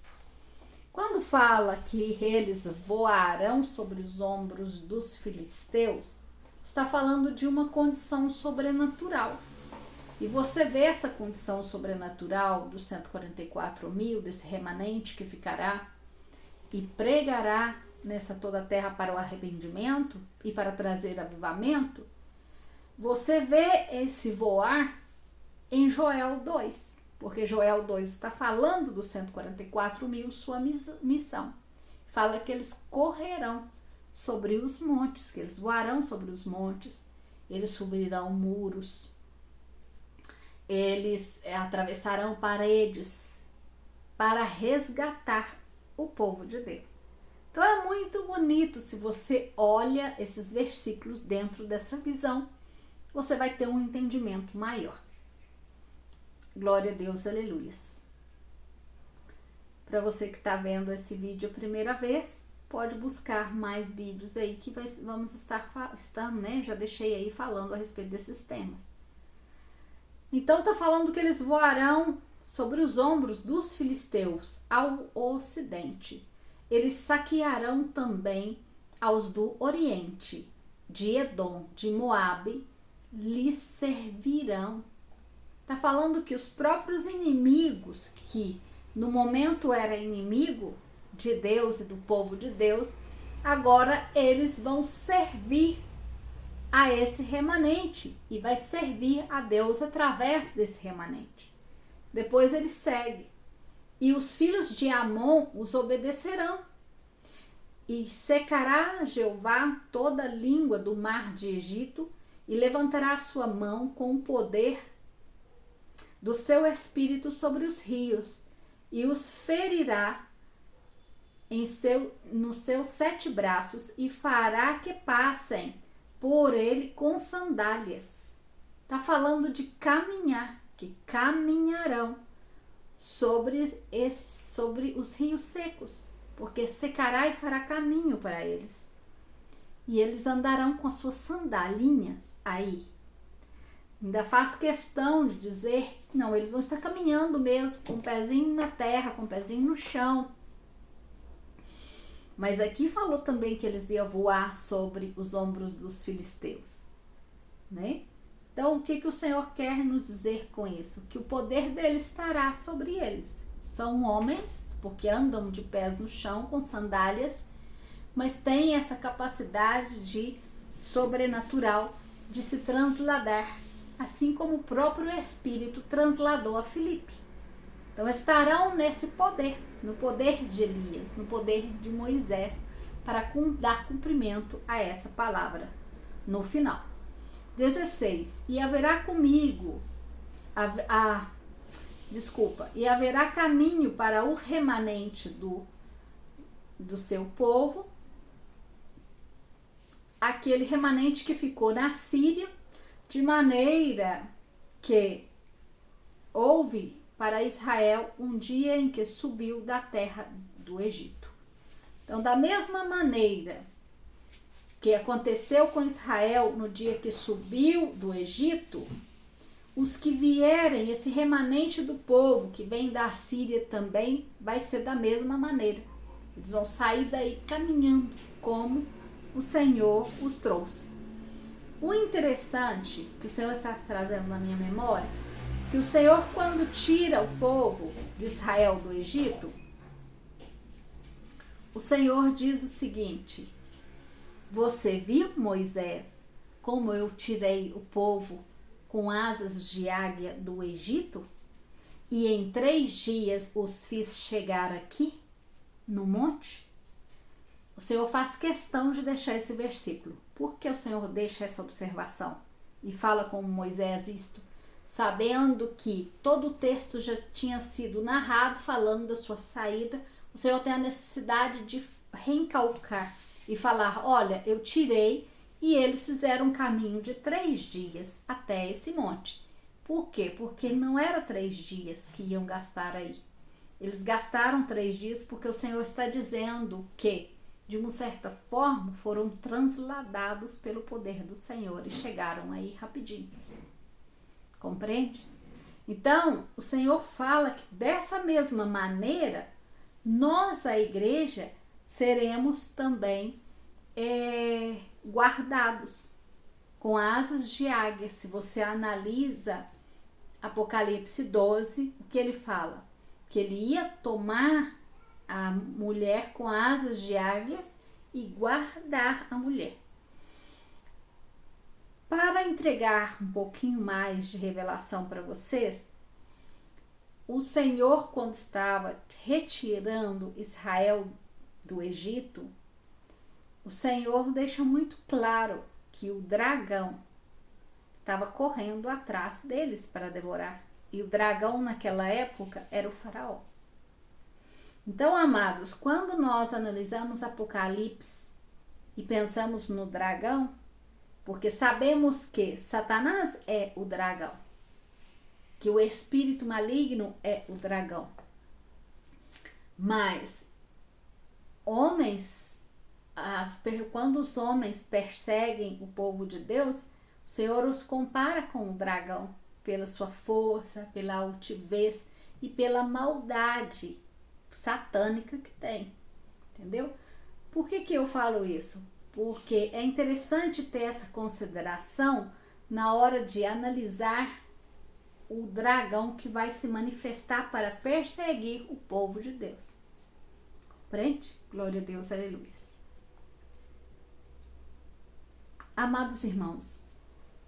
Quando fala que eles voarão sobre os ombros dos filisteus, está falando de uma condição sobrenatural. E você vê essa condição sobrenatural dos 144.000, desse remanente que ficará e pregará nessa toda a terra para o arrependimento e para trazer avivamento. Você vê esse voar em Joel 2, porque Joel 2 está falando dos 144.000, sua missão. Fala que eles correrão sobre os montes, que eles voarão sobre os montes, eles subirão muros, eles atravessarão paredes para resgatar o povo de Deus. Então é muito bonito. Se você olha esses versículos dentro dessa visão, você vai ter um entendimento maior. Glória a Deus, aleluias. Para você que está vendo esse vídeo a primeira vez, pode buscar mais vídeos aí que vamos estar né? Já deixei aí falando a respeito desses temas. Então está falando que eles voarão sobre os ombros dos filisteus ao ocidente. Eles saquearão também aos do oriente, de Edom, de Moabe, lhes servirão. Está falando que os próprios inimigos, que no momento era inimigo de Deus e do povo de Deus, agora eles vão servir a esse remanente e vai servir a Deus através desse remanente. Depois ele segue. E os filhos de Amon os obedecerão. E secará Jeová toda a língua do mar de Egito, e levantará a sua mão com o poder do seu espírito sobre os rios, e os ferirá nos seus 7 braços, e fará que passem por ele com sandálias. Está falando de caminhar, que caminharão sobre os rios secos, porque secará e fará caminho para eles. E eles andarão com as suas sandalinhas aí. Ainda faz questão de dizer, não, eles vão estar caminhando mesmo, com o pezinho na terra, com o pezinho no chão. Mas aqui falou também que eles iam voar sobre os ombros dos filisteus, né? Então, o que o Senhor quer nos dizer com isso? Que o poder dele estará sobre eles. São homens, porque andam de pés no chão, com sandálias, mas têm essa capacidade de sobrenatural de se transladar, assim como o próprio Espírito transladou a Filipe. Então, estarão nesse poder, no poder de Elias, no poder de Moisés, para dar cumprimento a essa palavra no final. 16. E haverá comigo, e haverá caminho para o remanente do seu povo, aquele remanente que ficou na Síria, de maneira que houve para Israel um dia em que subiu da terra do Egito. Então, da mesma maneira que aconteceu com Israel no dia que subiu do Egito, os que vierem, esse remanente do povo que vem da Síria também, vai ser da mesma maneira. Eles vão sair daí caminhando como o Senhor os trouxe. O interessante que o Senhor está trazendo na minha memória, que o Senhor, quando tira o povo de Israel do Egito, o Senhor diz o seguinte: você viu, Moisés, como eu tirei o povo com asas de águia do Egito? E em 3 dias os fiz chegar aqui, no monte? O Senhor faz questão de deixar esse versículo. Por que o Senhor deixa essa observação? E fala com Moisés isto, sabendo que todo o texto já tinha sido narrado, falando da sua saída. O Senhor tem a necessidade de recalcar e falar, olha, eu tirei e eles fizeram um caminho de 3 dias até esse monte. Por quê? Porque não era 3 dias que iam gastar aí. Eles gastaram 3 dias porque o Senhor está dizendo que, de uma certa forma, foram transladados pelo poder do Senhor e chegaram aí rapidinho. Compreende? Então, o Senhor fala que dessa mesma maneira, nós, a igreja, seremos também guardados com asas de águia. Se você analisa Apocalipse 12, o que ele fala? Que ele ia tomar a mulher com asas de águias e guardar a mulher. Para entregar um pouquinho mais de revelação para vocês, o Senhor, quando estava retirando Israel do Egito, o Senhor deixa muito claro que o dragão estava correndo atrás deles para devorar. E o dragão naquela época era o faraó. Então, amados, quando nós analisamos Apocalipse e pensamos no dragão, porque sabemos que Satanás é o dragão, que o espírito maligno é o dragão. Mas quando os homens perseguem o povo de Deus, o Senhor os compara com o dragão, pela sua força, pela altivez e pela maldade satânica que tem, entendeu? Por que eu falo isso? Porque é interessante ter essa consideração na hora de analisar o dragão que vai se manifestar para perseguir o povo de Deus. Compreende? Glória a Deus, aleluia. Amados irmãos,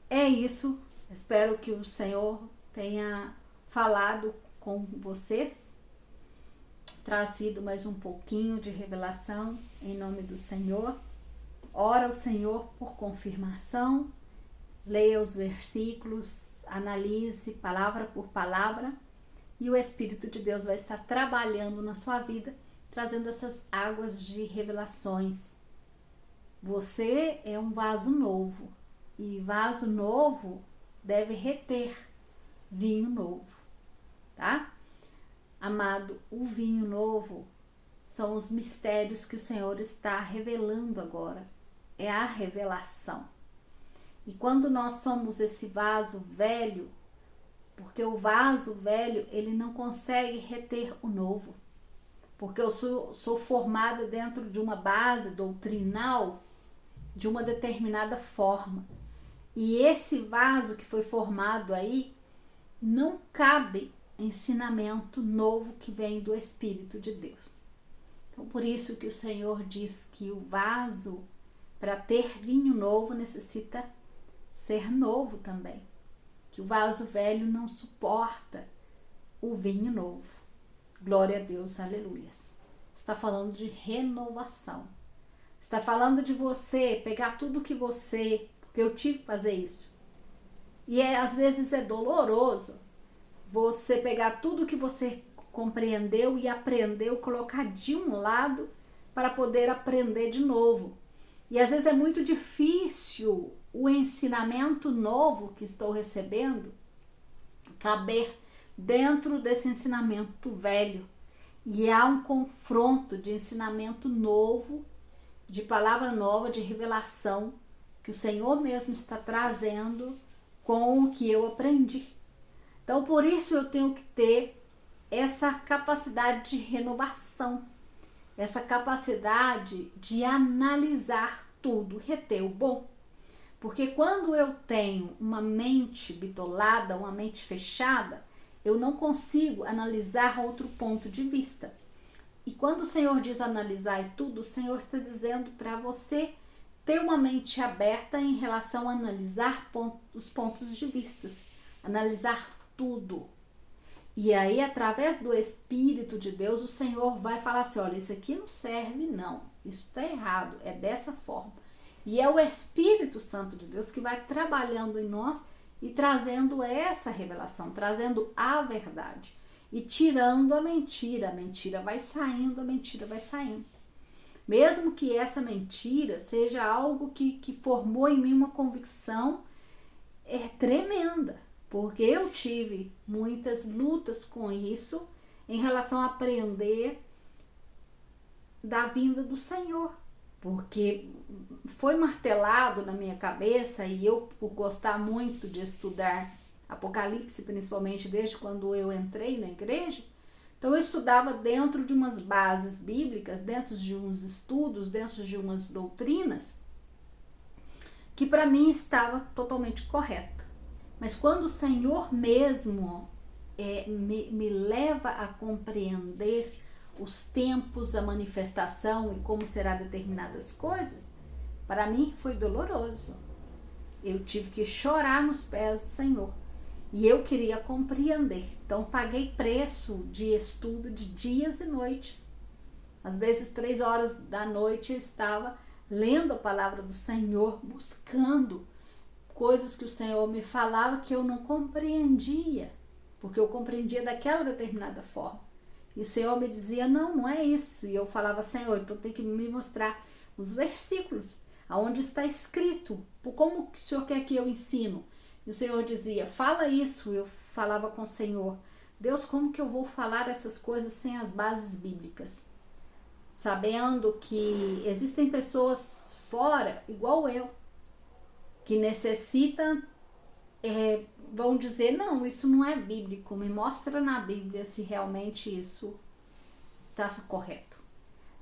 é isso. Espero que o Senhor tenha falado com vocês, trazido mais um pouquinho de revelação em nome do Senhor. Ora ao Senhor por confirmação, leia os versículos, analise palavra por palavra e o Espírito de Deus vai estar trabalhando na sua vida, trazendo essas águas de revelações Você é um vaso novo, e vaso novo deve reter vinho novo, tá? Amado, o vinho novo são os mistérios que o Senhor está revelando agora. É a revelação. E quando nós somos esse vaso velho, porque o vaso velho, ele não consegue reter o novo. Porque eu sou formada dentro de uma base doutrinal de uma determinada forma. E esse vaso que foi formado aí, não cabe ensinamento novo que vem do Espírito de Deus. Então, por isso que o Senhor diz que o vaso, para ter vinho novo, necessita ser novo também. Que o vaso velho não suporta o vinho novo. Glória a Deus, aleluias. Está falando de renovação. Está falando de você pegar tudo que você... Porque eu tive que fazer isso. E às vezes é doloroso você pegar tudo que você compreendeu e aprendeu, colocar de um lado para poder aprender de novo. E às vezes é muito difícil o ensinamento novo que estou recebendo caber dentro desse ensinamento velho. E há um confronto de ensinamento novo, de palavra nova, de revelação, que o Senhor mesmo está trazendo com o que eu aprendi. Então, por isso eu tenho que ter essa capacidade de renovação, essa capacidade de analisar tudo, reter o bom. Porque quando eu tenho uma mente bitolada, uma mente fechada, eu não consigo analisar outro ponto de vista. E quando o Senhor diz analisar tudo, o Senhor está dizendo para você ter uma mente aberta em relação a analisar os pontos de vista, analisar tudo. E aí, através do Espírito de Deus, o Senhor vai falar assim, olha, isso aqui não serve, não. Isso está errado, é dessa forma. E é o Espírito Santo de Deus que vai trabalhando em nós e trazendo essa revelação, trazendo a verdade. E tirando a mentira vai saindo, a mentira vai saindo. Mesmo que essa mentira seja algo que formou em mim uma convicção tremenda. Porque eu tive muitas lutas com isso em relação a aprender da vinda do Senhor. Porque foi martelado na minha cabeça, e eu, por gostar muito de estudar Apocalipse, principalmente desde quando eu entrei na igreja, então eu estudava dentro de umas bases bíblicas, dentro de uns estudos, dentro de umas doutrinas, que para mim estava totalmente correta. Mas quando o Senhor mesmo me leva a compreender os tempos, a manifestação e como será determinadas coisas, para mim foi doloroso. Eu tive que chorar nos pés do Senhor. E eu queria compreender. Então paguei preço de estudo de dias e noites. Às vezes 3 horas da noite eu estava lendo a palavra do Senhor, buscando coisas que o Senhor me falava que eu não compreendia, porque eu compreendia daquela determinada forma. E o Senhor me dizia, não é isso. E eu falava, Senhor, então tem que me mostrar os versículos, aonde está escrito, como o Senhor quer que eu ensino. E o Senhor dizia, fala isso. Eu falava com o Senhor, Deus, como que eu vou falar essas coisas sem as bases bíblicas? Sabendo que existem pessoas fora, igual eu, que necessitam, vão dizer, não, isso não é bíblico, me mostra na Bíblia se realmente isso está correto.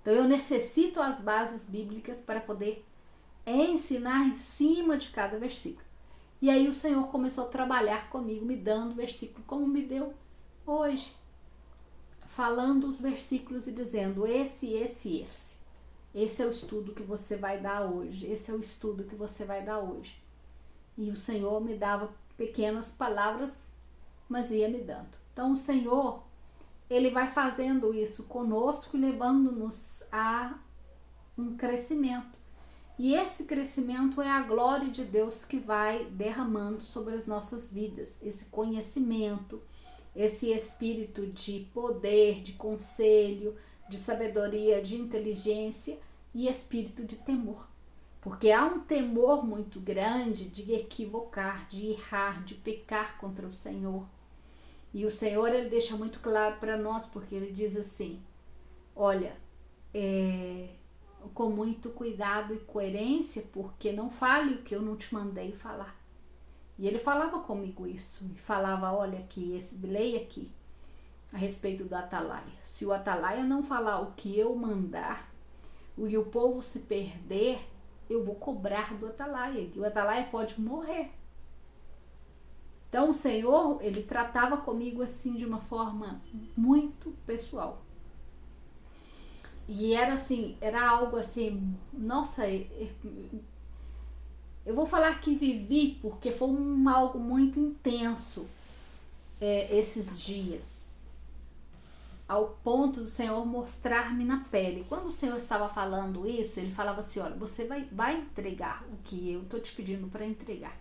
Então eu necessito as bases bíblicas para poder ensinar em cima de cada versículo. E aí o Senhor começou a trabalhar comigo, me dando versículo, como me deu hoje, falando os versículos e dizendo, esse é o estudo que você vai dar hoje, esse é o estudo que você vai dar hoje. E o Senhor me dava pequenas palavras, mas ia me dando. Então o Senhor, Ele vai fazendo isso conosco e levando-nos a um crescimento. E esse crescimento é a glória de Deus que vai derramando sobre as nossas vidas. Esse conhecimento, esse espírito de poder, de conselho, de sabedoria, de inteligência e espírito de temor. Porque há um temor muito grande de equivocar, de errar, de pecar contra o Senhor. E o Senhor, ele deixa muito claro para nós, porque ele diz assim, olha, com muito cuidado e coerência, porque não fale o que eu não te mandei falar. E ele falava comigo isso, e falava, olha aqui, leia aqui, a respeito do atalaia. Se o atalaia não falar o que eu mandar, e o povo se perder, eu vou cobrar do atalaia, e o atalaia pode morrer. Então o Senhor, ele tratava comigo assim de uma forma muito pessoal. E era assim, era algo assim, nossa, eu vou falar que vivi porque foi algo muito intenso esses dias. Ao ponto do Senhor mostrar-me na pele. Quando o Senhor estava falando isso, ele falava assim, olha, você vai entregar o que eu estou te pedindo para entregar.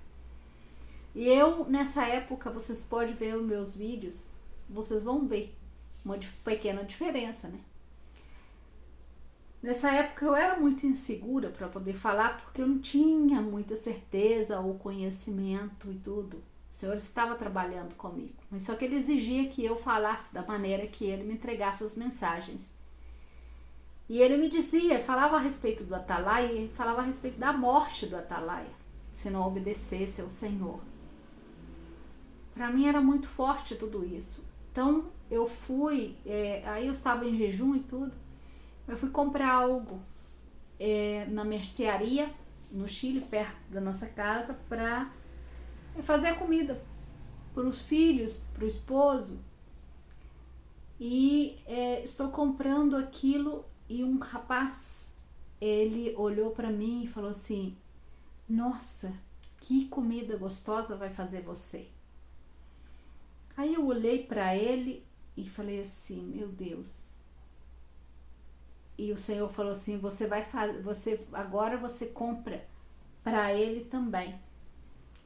E eu, nessa época, vocês podem ver os meus vídeos, vocês vão ver uma pequena diferença, né? Nessa época eu era muito insegura para poder falar, porque eu não tinha muita certeza ou conhecimento e tudo. O Senhor estava trabalhando comigo, mas só que ele exigia que eu falasse da maneira que ele me entregasse as mensagens. E ele me dizia, falava a respeito do atalaia e falava a respeito da morte do atalaia, se não obedecesse ao Senhor. Para mim era muito forte tudo isso. Então eu fui, aí eu estava em jejum e tudo, eu fui comprar algo na mercearia, no Chile, perto da nossa casa, para fazer a comida para os filhos, para o esposo. E estou comprando aquilo e um rapaz, ele olhou para mim e falou assim, nossa, que comida gostosa vai fazer você. Aí eu olhei para ele e falei assim, meu Deus. E o Senhor falou assim, agora você compra para ele também.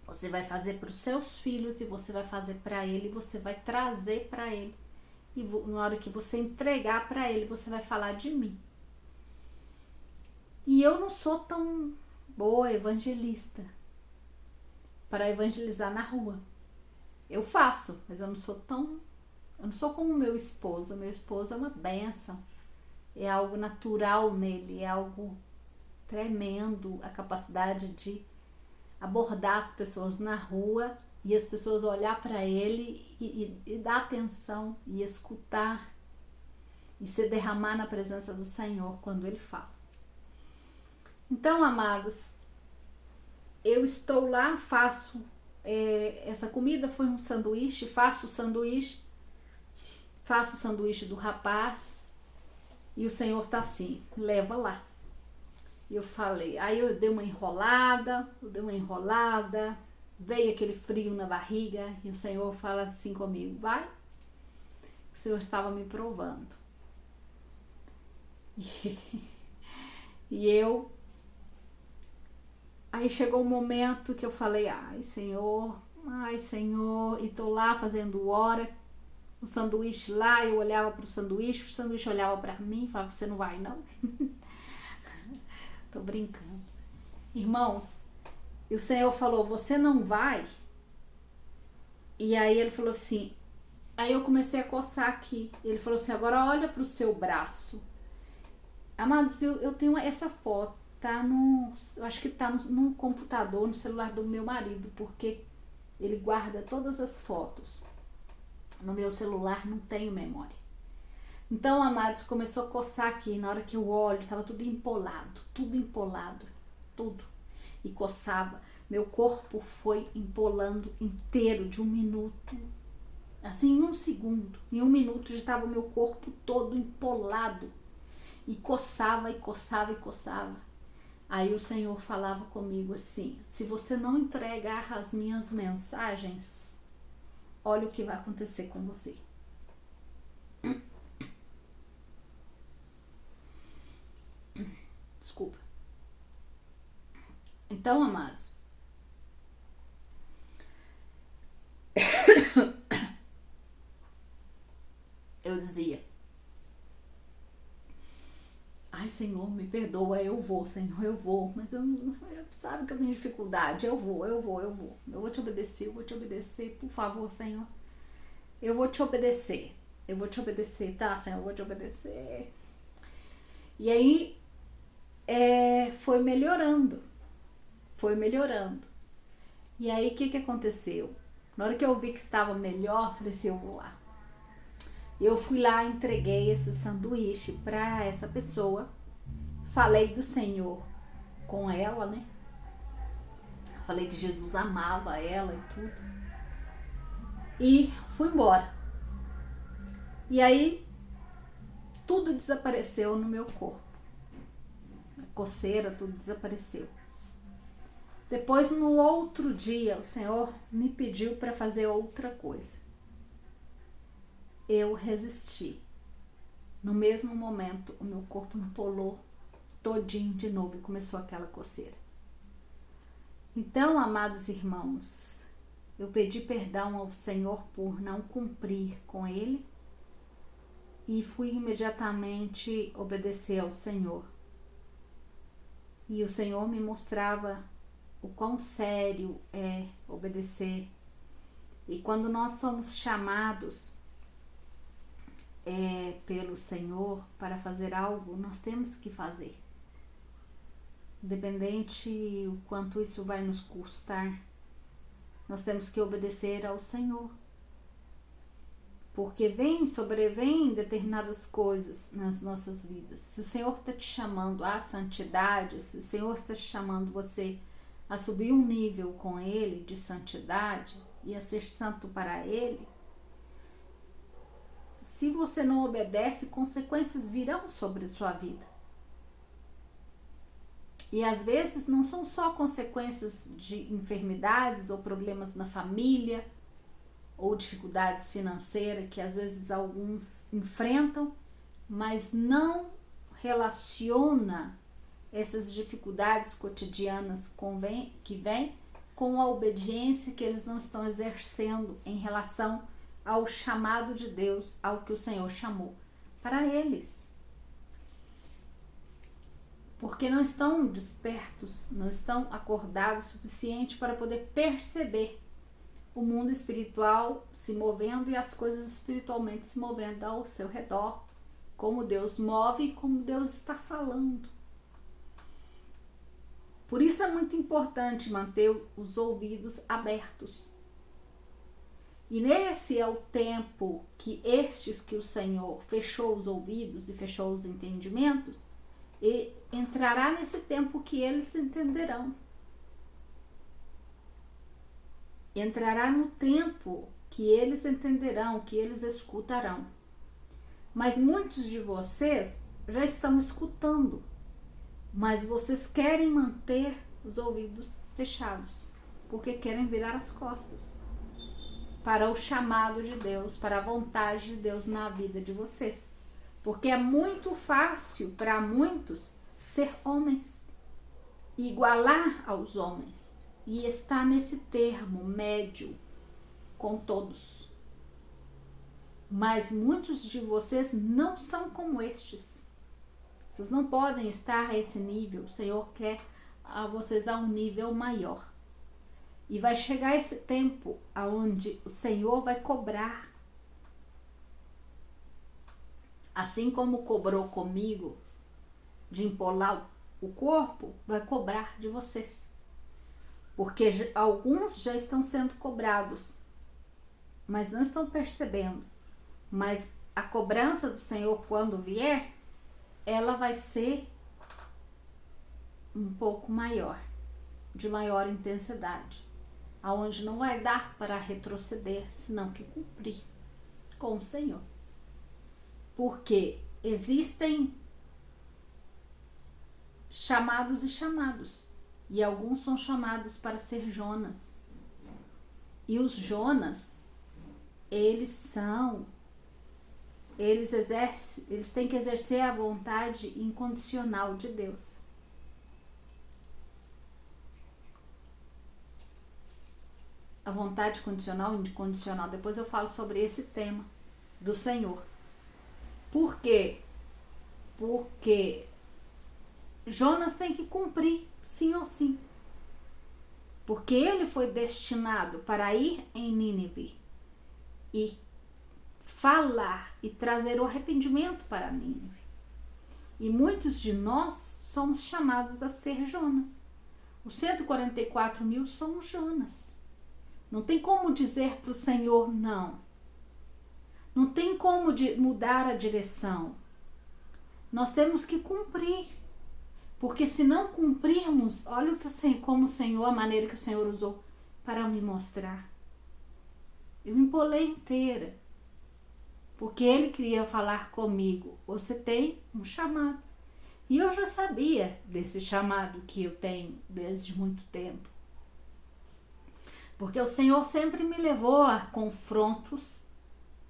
Você vai fazer para os seus filhos e você vai fazer para ele, você vai trazer para ele. E na hora que você entregar para ele, você vai falar de mim. E eu não sou tão boa evangelista para evangelizar na rua. Eu faço, mas eu não sou como meu esposo. Meu esposo é uma bênção. É algo natural nele, é algo tremendo, a capacidade de abordar as pessoas na rua e as pessoas olhar para ele e dar atenção e escutar e se derramar na presença do Senhor quando ele fala. Então, amados, eu estou lá, faço essa comida, foi um sanduíche, faço o sanduíche do rapaz e o Senhor tá assim, leva lá. E eu falei, aí eu dei uma enrolada, veio aquele frio na barriga e o Senhor fala assim comigo, vai. O Senhor estava me provando. E eu, aí chegou um momento que eu falei, ai Senhor, e tô lá fazendo hora, o sanduíche lá, eu olhava pro sanduíche, o sanduíche olhava pra mim e falava, você não vai não? Tô brincando. Irmãos, e o Senhor falou, você não vai? E aí ele falou assim, aí eu comecei a coçar aqui. Ele falou assim, agora olha pro seu braço. Amados, eu tenho essa foto, eu acho que tá no computador, no celular do meu marido, porque ele guarda todas as fotos. No meu celular não tenho memória. Então, amados, começou a coçar aqui. Na hora que eu olho, tava tudo empolado, tudo. E coçava. Meu corpo foi empolando inteiro de 1 minuto. Assim, em 1 segundo. Em 1 minuto já estava o meu corpo todo empolado. E coçava. Aí o Senhor falava comigo assim, se você não entregar as minhas mensagens, olha o que vai acontecer com você. Desculpa. Então, amados, eu dizia, Ai, Senhor, me perdoa, eu vou, Senhor, eu vou. Mas eu sabe que eu tenho dificuldade. Eu vou. Eu vou te obedecer, por favor, Senhor. Eu vou te obedecer. Eu vou te obedecer, tá, Senhor? Eu vou te obedecer. E aí, foi melhorando. Foi melhorando. E aí, o que aconteceu? Na hora que eu vi que estava melhor, falei assim, eu vou lá. Eu fui lá, entreguei esse sanduíche para essa pessoa. Falei do Senhor com ela, né? Falei que Jesus amava ela e tudo. E fui embora. E aí, tudo desapareceu no meu corpo. A coceira, tudo desapareceu. Depois, no outro dia, o Senhor me pediu para fazer outra coisa. Eu resisti. No mesmo momento, o meu corpo empolou todinho de novo e começou aquela coceira. Então, amados irmãos, eu pedi perdão ao Senhor por não cumprir com Ele e fui imediatamente obedecer ao Senhor. E o Senhor me mostrava o quão sério é obedecer. E quando nós somos chamados pelo Senhor para fazer algo, nós temos que fazer. Independente o quanto isso vai nos custar, nós temos que obedecer ao Senhor. Porque sobrevêm determinadas coisas nas nossas vidas. Se o Senhor está te chamando à santidade, se o Senhor está te chamando você a subir um nível com Ele de santidade e a ser santo para Ele, se você não obedece, consequências virão sobre a sua vida. E às vezes não são só consequências de enfermidades ou problemas na família ou dificuldades financeiras que às vezes alguns enfrentam, mas não relaciona essas dificuldades cotidianas que vêm com a obediência que eles não estão exercendo em relação ao chamado de Deus, ao que o Senhor chamou para eles. Porque não estão despertos, não estão acordados o suficiente para poder perceber o mundo espiritual se movendo e as coisas espiritualmente se movendo ao seu redor, como Deus move e como Deus está falando. Por isso é muito importante manter os ouvidos abertos. E nesse é o tempo que o Senhor fechou os ouvidos e fechou os entendimentos, e entrará nesse tempo que eles entenderão. Entrará no tempo que eles entenderão, que eles escutarão. Mas muitos de vocês já estão escutando, mas vocês querem manter os ouvidos fechados, porque querem virar as costas para o chamado de Deus, para a vontade de Deus na vida de vocês. Porque é muito fácil para muitos ser homens, igualar aos homens, e estar nesse termo médio com todos. Mas muitos de vocês não são como estes. Vocês não podem estar a esse nível. O Senhor quer vocês a um nível maior. E vai chegar esse tempo onde o Senhor vai cobrar. Assim como cobrou comigo de empolar o corpo, vai cobrar de vocês. Porque alguns já estão sendo cobrados, mas não estão percebendo. Mas a cobrança do Senhor, quando vier, ela vai ser um pouco maior, de maior intensidade, aonde não vai dar para retroceder, senão que cumprir com o Senhor. Porque existem chamados e chamados, e alguns são chamados para ser Jonas. E os Jonas, eles têm que exercer a vontade incondicional de Deus. A vontade condicional e incondicional. Depois eu falo sobre esse tema do Senhor. Por quê? Porque Jonas tem que cumprir, sim ou sim. Porque ele foi destinado para ir em Nínive e falar e trazer o arrependimento para Nínive. E muitos de nós somos chamados a ser Jonas. Os 144 mil são Jonas. Não tem como dizer para o Senhor não. Não tem como mudar a direção. Nós temos que cumprir. Porque se não cumprirmos, olha como o Senhor, a maneira que o Senhor usou para me mostrar. Eu me empolei inteira. Porque Ele queria falar comigo. Você tem um chamado. E eu já sabia desse chamado que eu tenho desde muito tempo. Porque o Senhor sempre me levou a confrontos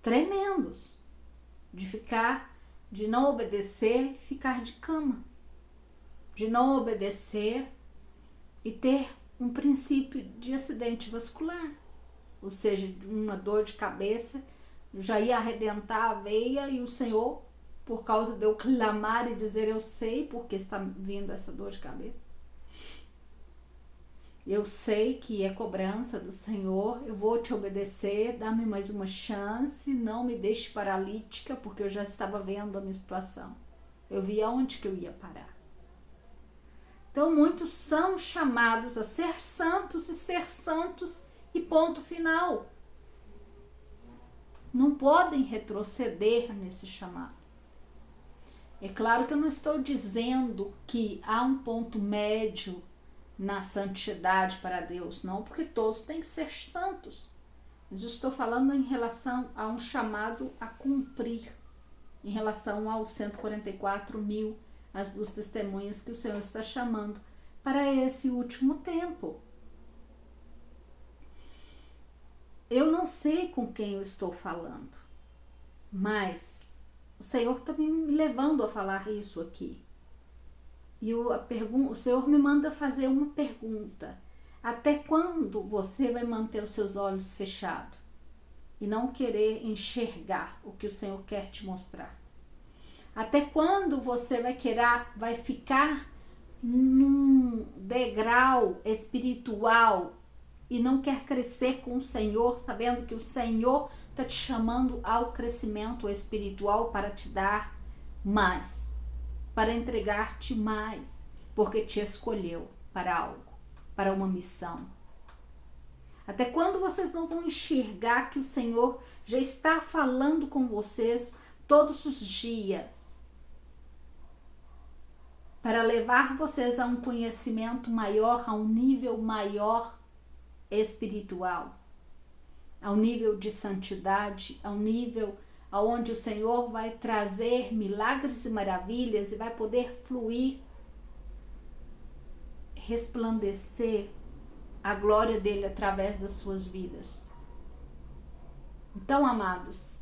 tremendos. De não obedecer e ficar de cama. De não obedecer e ter um princípio de acidente vascular. Ou seja, uma dor de cabeça, já ia arrebentar a veia e o Senhor, por causa de eu clamar e dizer eu sei porque está vindo essa dor de cabeça. Eu sei que é cobrança do Senhor, eu vou te obedecer, dá-me mais uma chance, não me deixe paralítica, porque eu já estava vendo a minha situação. Eu vi aonde que eu ia parar. Então, muitos são chamados a ser santos e ponto final. Não podem retroceder nesse chamado. É claro que eu não estou dizendo que há um ponto médio na santidade para Deus, não, porque todos têm que ser santos. Mas eu estou falando em relação a um chamado a cumprir, em relação aos 144 mil, as duas testemunhas que o Senhor está chamando para esse último tempo. Eu não sei com quem eu estou falando, mas o Senhor está me levando a falar isso aqui. E o Senhor me manda fazer uma pergunta. Até quando você vai manter os seus olhos fechados e não querer enxergar o que o Senhor quer te mostrar? Até quando você vai ficar num degrau espiritual e não quer crescer com o Senhor, sabendo que o Senhor está te chamando ao crescimento espiritual para te dar mais, para entregar-te mais, porque te escolheu para algo, para uma missão. Até quando vocês não vão enxergar que o Senhor já está falando com vocês todos os dias, para levar vocês a um conhecimento maior, a um nível maior espiritual, ao nível de santidade, ao nível onde o Senhor vai trazer milagres e maravilhas e vai poder fluir, resplandecer a glória dele através das suas vidas. Então, amados,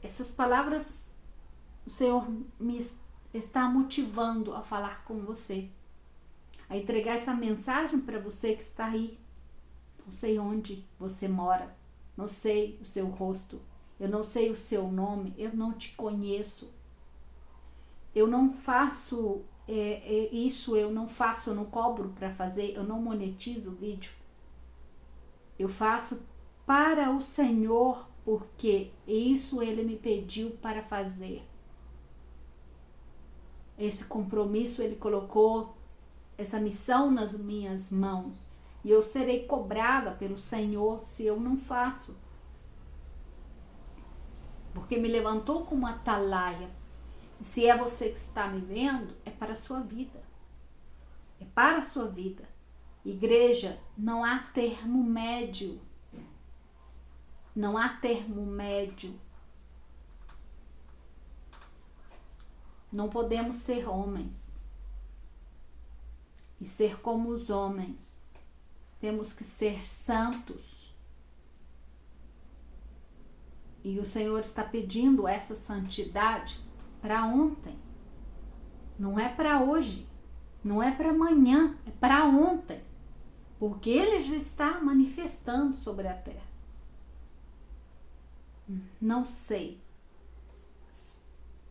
essas palavras o Senhor me está motivando a falar com você, a entregar essa mensagem para você que está aí. Não sei onde você mora, não sei o seu rosto, eu não sei o seu nome, eu não te conheço. Eu não faço isso, eu não cobro para fazer, eu não monetizo o vídeo. Eu faço para o Senhor, porque isso Ele me pediu para fazer. Esse compromisso Ele colocou, essa missão nas minhas mãos. E eu serei cobrada pelo Senhor se eu não faço. Porque me levantou como atalaia. E se é você que está me vendo, é para a sua vida. É para a sua vida. Igreja, não há termo médio. Não há termo médio. Não podemos ser homens e ser como os homens. Temos que ser santos. E o Senhor está pedindo essa santidade para ontem. Não é para hoje. Não é para amanhã. É para ontem. Porque Ele já está manifestando sobre a terra. Não sei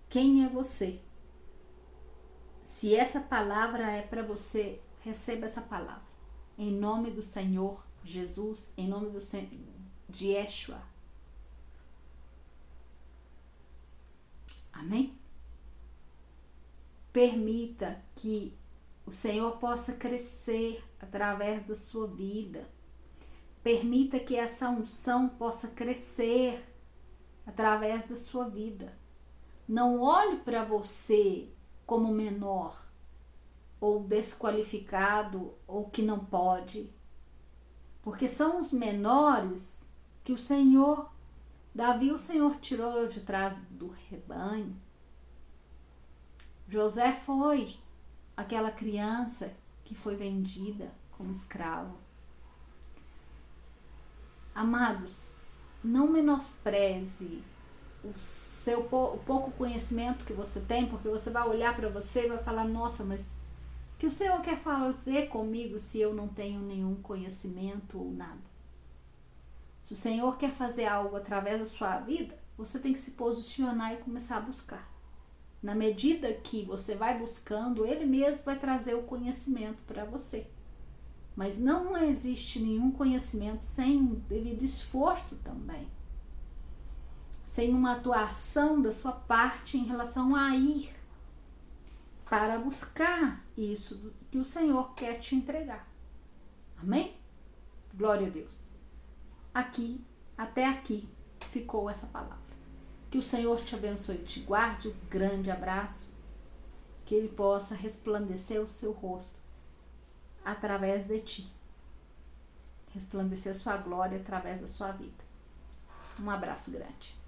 quem é você. Se essa palavra é para você, receba essa palavra. Em nome do Senhor Jesus, em nome de Yeshua. Amém? Permita que o Senhor possa crescer através da sua vida. Permita que essa unção possa crescer através da sua vida. Não olhe para você como menor, ou desqualificado, ou que não pode. Porque são os menores que o Senhor, Davi, o Senhor tirou de trás do rebanho. José foi aquela criança que foi vendida como escravo. Amados, não menospreze o pouco conhecimento que você tem, porque você vai olhar para você e vai falar, nossa, mas o que o Senhor quer fazer comigo se eu não tenho nenhum conhecimento ou nada? Se o Senhor quer fazer algo através da sua vida, você tem que se posicionar e começar a buscar. Na medida que você vai buscando, Ele mesmo vai trazer o conhecimento para você. Mas não existe nenhum conhecimento sem devido esforço também. Sem uma atuação da sua parte em relação a ir para buscar isso que o Senhor quer te entregar. Amém? Glória a Deus. Até aqui ficou essa palavra. Que o Senhor te abençoe e te guarde. Um grande abraço. Que Ele possa resplandecer o seu rosto através de ti. Resplandecer a sua glória através da sua vida. Um abraço grande.